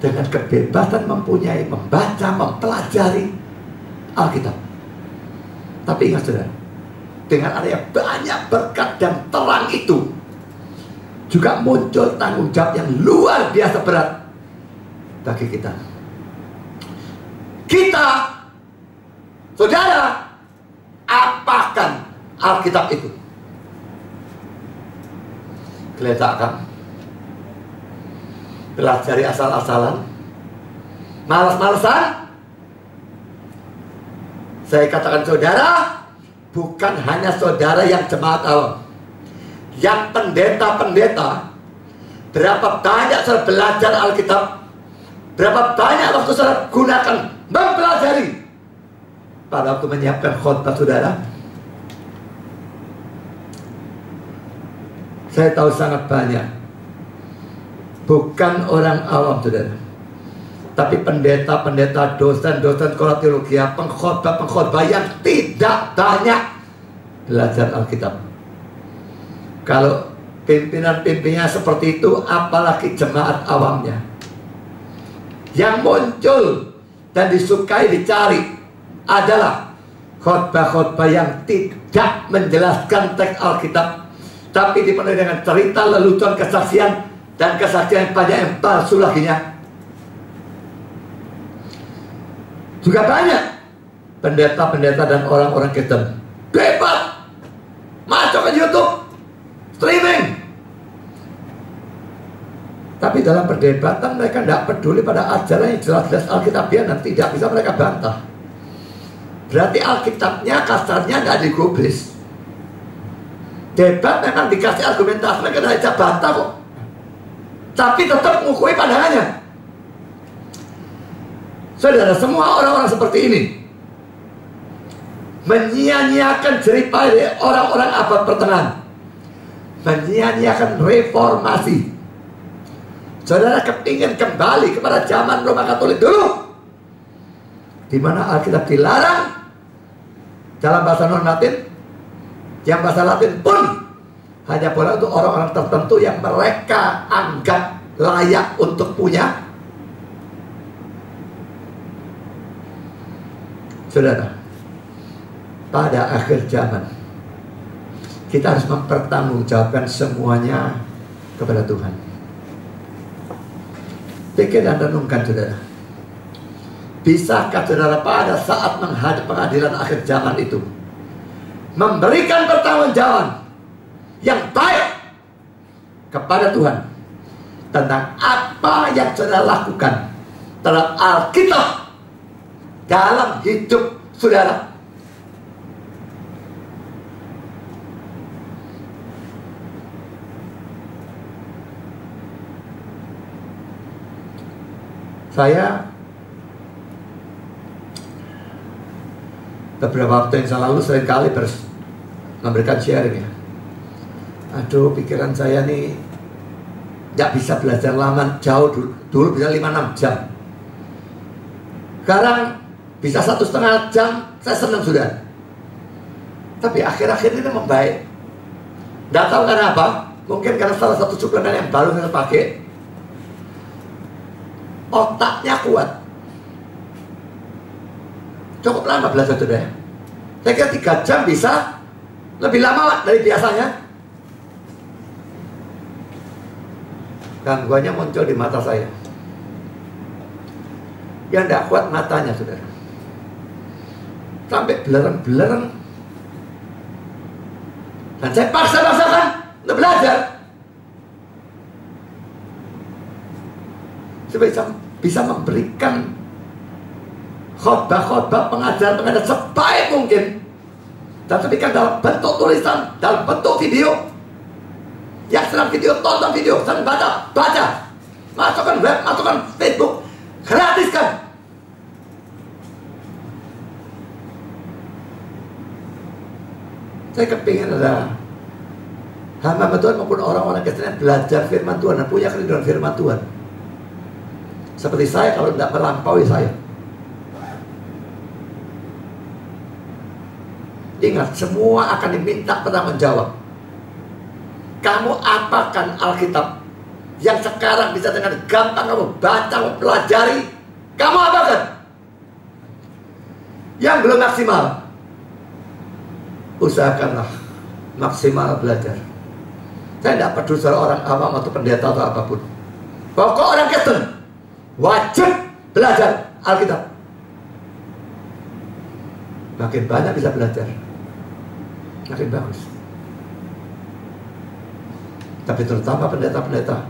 dengan kebebasan mempunyai, membaca, mempelajari Alkitab. Tapi ingat saudara, dengan adanya banyak berkat dan terang itu juga muncul tanggung jawab yang luar biasa berat bagi kita. kita, saudara, apakan Alkitab itu? Geletakkan, pelajari asal-asalan, malas-malesan. Saya katakan saudara, bukan hanya saudara yang jemaat awam, yang pendeta-pendeta, berapa banyak saudara belajar Alkitab, berapa banyak waktu saudara gunakan mempelajari pada waktu menyiapkan khotbah saudara. Saya tahu sangat banyak, bukan orang awam saudara, tapi pendeta-pendeta, dosen-dosen sekolah teologi, pengkhotbah yang tidak banyak belajar Alkitab. Kalau pimpinan-pimpinannya seperti itu, apalagi jemaat awamnya. Yang muncul dan disukai dicari adalah khotbah-khotbah yang tidak menjelaskan teks Alkitab, tapi dipenuhi dengan cerita, lelucon, kesaksian, dan kesaksian banyak yang palsu laginya. Juga banyak pendeta-pendeta dan orang-orang Kristen bebas masuk ke YouTube, streaming, tapi dalam perdebatan mereka tidak peduli pada ajaran yang jelas-jelas Alkitabian dan tidak bisa mereka bantah. Berarti Alkitabnya kasarnya nggak digubris. Debat memang dikasih argumentasi, mereka tidak bisa bantah kok, tapi tetap mengukui pandangannya. Saudara, semua orang-orang seperti ini menyia-nyiakan jeripaya orang-orang abad pertengahan, menyia-nyiakan reformasi. Saudara kepingin kembali kepada zaman Roma Katolik dulu, di mana Alkitab dilarang dalam bahasa non-Latin, yang bahasa Latin pun hanya boleh untuk orang-orang tertentu yang mereka anggap layak untuk punya. Saudara, pada akhir zaman kita harus mempertanggungjawabkan semuanya kepada Tuhan. Pikir dan renungkan saudara, bisakah saudara pada saat menghadap pengadilan akhir zaman itu memberikan pertanggungjawaban yang baik kepada Tuhan tentang apa yang saudara lakukan terhadap Alkitab dalam hidup saudara? Saya beberapa waktu yang lalu seringkali memberikan sharing ya. Aduh, pikiran saya nih nggak bisa belajar lama, jauh dulu bisa 5-6 jam. Sekarang bisa 1,5 jam, saya senang sudah. Tapi akhir-akhir ini membaik. Nggak tahu karena apa. Mungkin karena salah satu suplemen yang baru saya pakai. Otaknya kuat. Cukup lama belajar sudah. Saya kira 3 jam bisa lebih lama dari biasanya. Gangguannya muncul di mata saya. Yang tidak kuat matanya saudara, sampai belerang-belerang. Dan saya paksa-paksakan untuk belajar supaya bisa memberikan khotbah-khotbah, pengajaran sebaik mungkin, dan berikan dalam bentuk tulisan, dalam bentuk video. Yang senang video, tonton video, senang baca, masukkan web, masukkan Facebook, gratiskan. Saya kepingin ada hamba Tuhan maupun orang-orang Kristen yang belajar firman Tuhan dan punya kerinduan firman Tuhan. Seperti saya kalau tidak melampaui saya. Ingat, semua akan diminta pertanggung jawab. Kamu apakan Alkitab yang sekarang bisa dengan gampang kamu baca, kamu pelajari? Kamu apakan? Yang belum maksimal, usahakanlah maksimal belajar. Saya tidak peduli soal orang awam atau pendeta atau apapun. Pokok orang Kristen wajib belajar Alkitab. makin banyak bisa belajar, makin bagus. Tapi terutama pendeta-pendeta,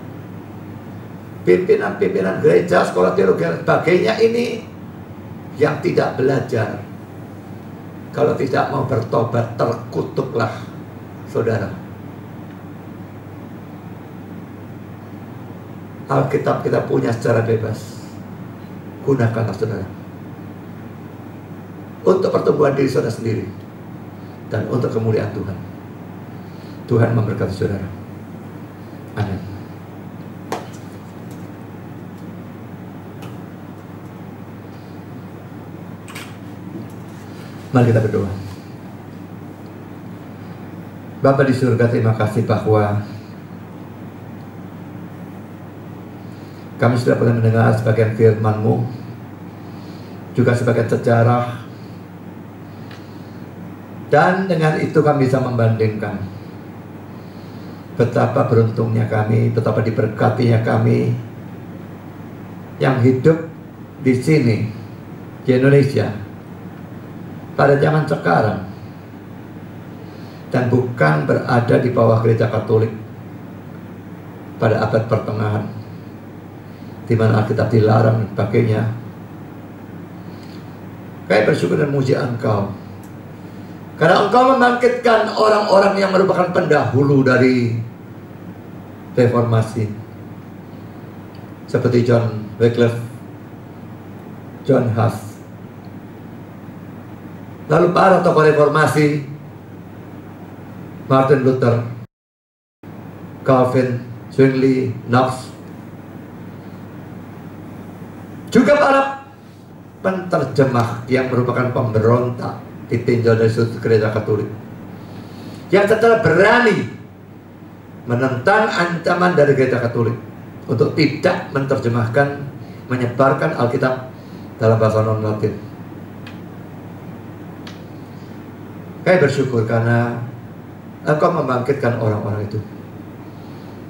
pimpinan-pimpinan gereja, sekolah teologi dan sebagainya ini yang tidak belajar, kalau tidak mau bertobat, terkutuklah saudara. Alkitab kita punya secara bebas, gunakanlah saudara untuk pertumbuhan diri saudara sendiri dan untuk kemuliaan Tuhan. Tuhan memberkati saudara. Amin. Mari kita berdoa. Bapa di surga, terima kasih bahwa kami sudah pernah mendengar sebagian firman-Mu, juga sebagian sejarah, dan dengan itu kami bisa membandingkan betapa beruntungnya kami, betapa diberkatinya kami yang hidup di sini, di Indonesia, pada zaman sekarang, dan bukan berada di bawah gereja Katolik pada abad pertengahan, di mana Alkitab dilarang dan sebagainya. Kami bersyukur dan muji Engkau, karena Engkau membangkitkan orang-orang yang merupakan pendahulu dari reformasi, seperti John Wycliffe, John Huss, lalu para tokoh reformasi, Martin Luther, Calvin, Zwingli, Knox, juga para penterjemah yang merupakan pemberontak ditinjau dari sudut gereja Katolik, yang secara berani menentang ancaman dari gereja Katolik untuk tidak menerjemahkan, menyebarkan Alkitab dalam bahasa non-Latin. Kami bersyukur karena Engkau membangkitkan orang-orang itu,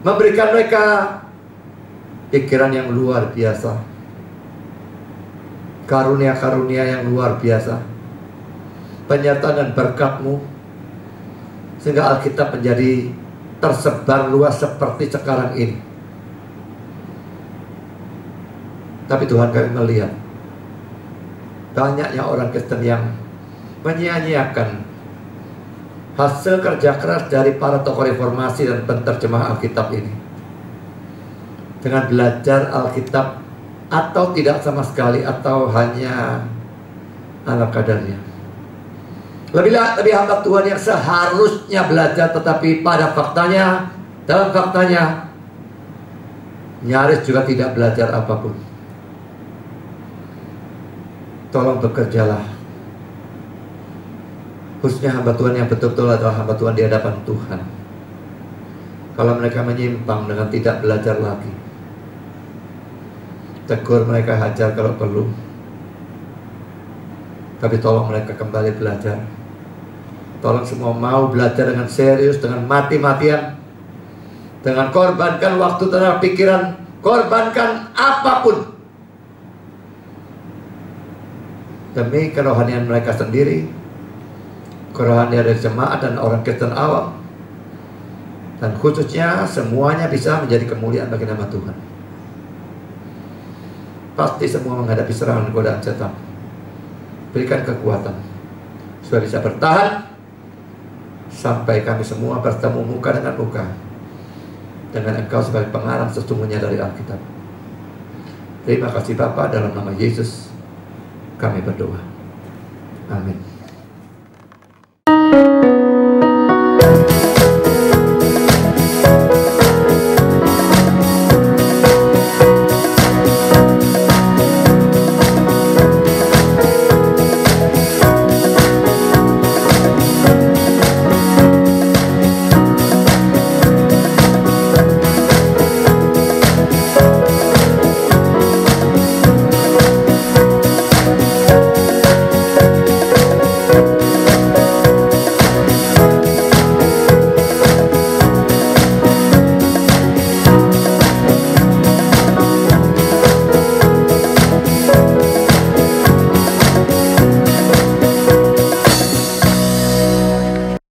memberikan mereka pikiran yang luar biasa, karunia-karunia yang luar biasa, penyertaan dan berkat-Mu, sehingga Alkitab menjadi tersebar luas seperti sekarang ini. Tapi Tuhan, kami melihat banyaknya orang Kristen yang menyia-nyiakan hasil kerja keras dari para tokoh reformasi dan penterjemah Alkitab ini, dengan belajar Alkitab atau tidak sama sekali, atau hanya ala kadarnya. Lebih hamba Tuhan yang seharusnya belajar, tetapi pada faktanya, dalam faktanya, nyaris juga tidak belajar apapun. Tolong bekerjalah, khususnya hamba Tuhan yang betul-betul adalah hamba Tuhan di hadapan Tuhan. Kalau mereka menyimpang dengan tidak belajar lagi, tegur mereka, hajar kalau perlu, tapi tolong mereka kembali belajar. Tolong semua mau belajar dengan serius, dengan mati-matian, dengan korbankan waktu, tenaga, pikiran, korbankan apapun demi kerohanian mereka sendiri, kerohanian dari jemaat dan orang Kristen awam, dan khususnya semuanya bisa menjadi kemuliaan bagi nama Tuhan. Pasti semua menghadapi serangan godaan setan. Berikan kekuatan supaya bisa bertahan sampai kami semua bertemu muka dengan muka dengan Engkau sebagai pengarang sesungguhnya dari Alkitab. Terima kasih Bapa, dalam nama Yesus kami berdoa. Amin.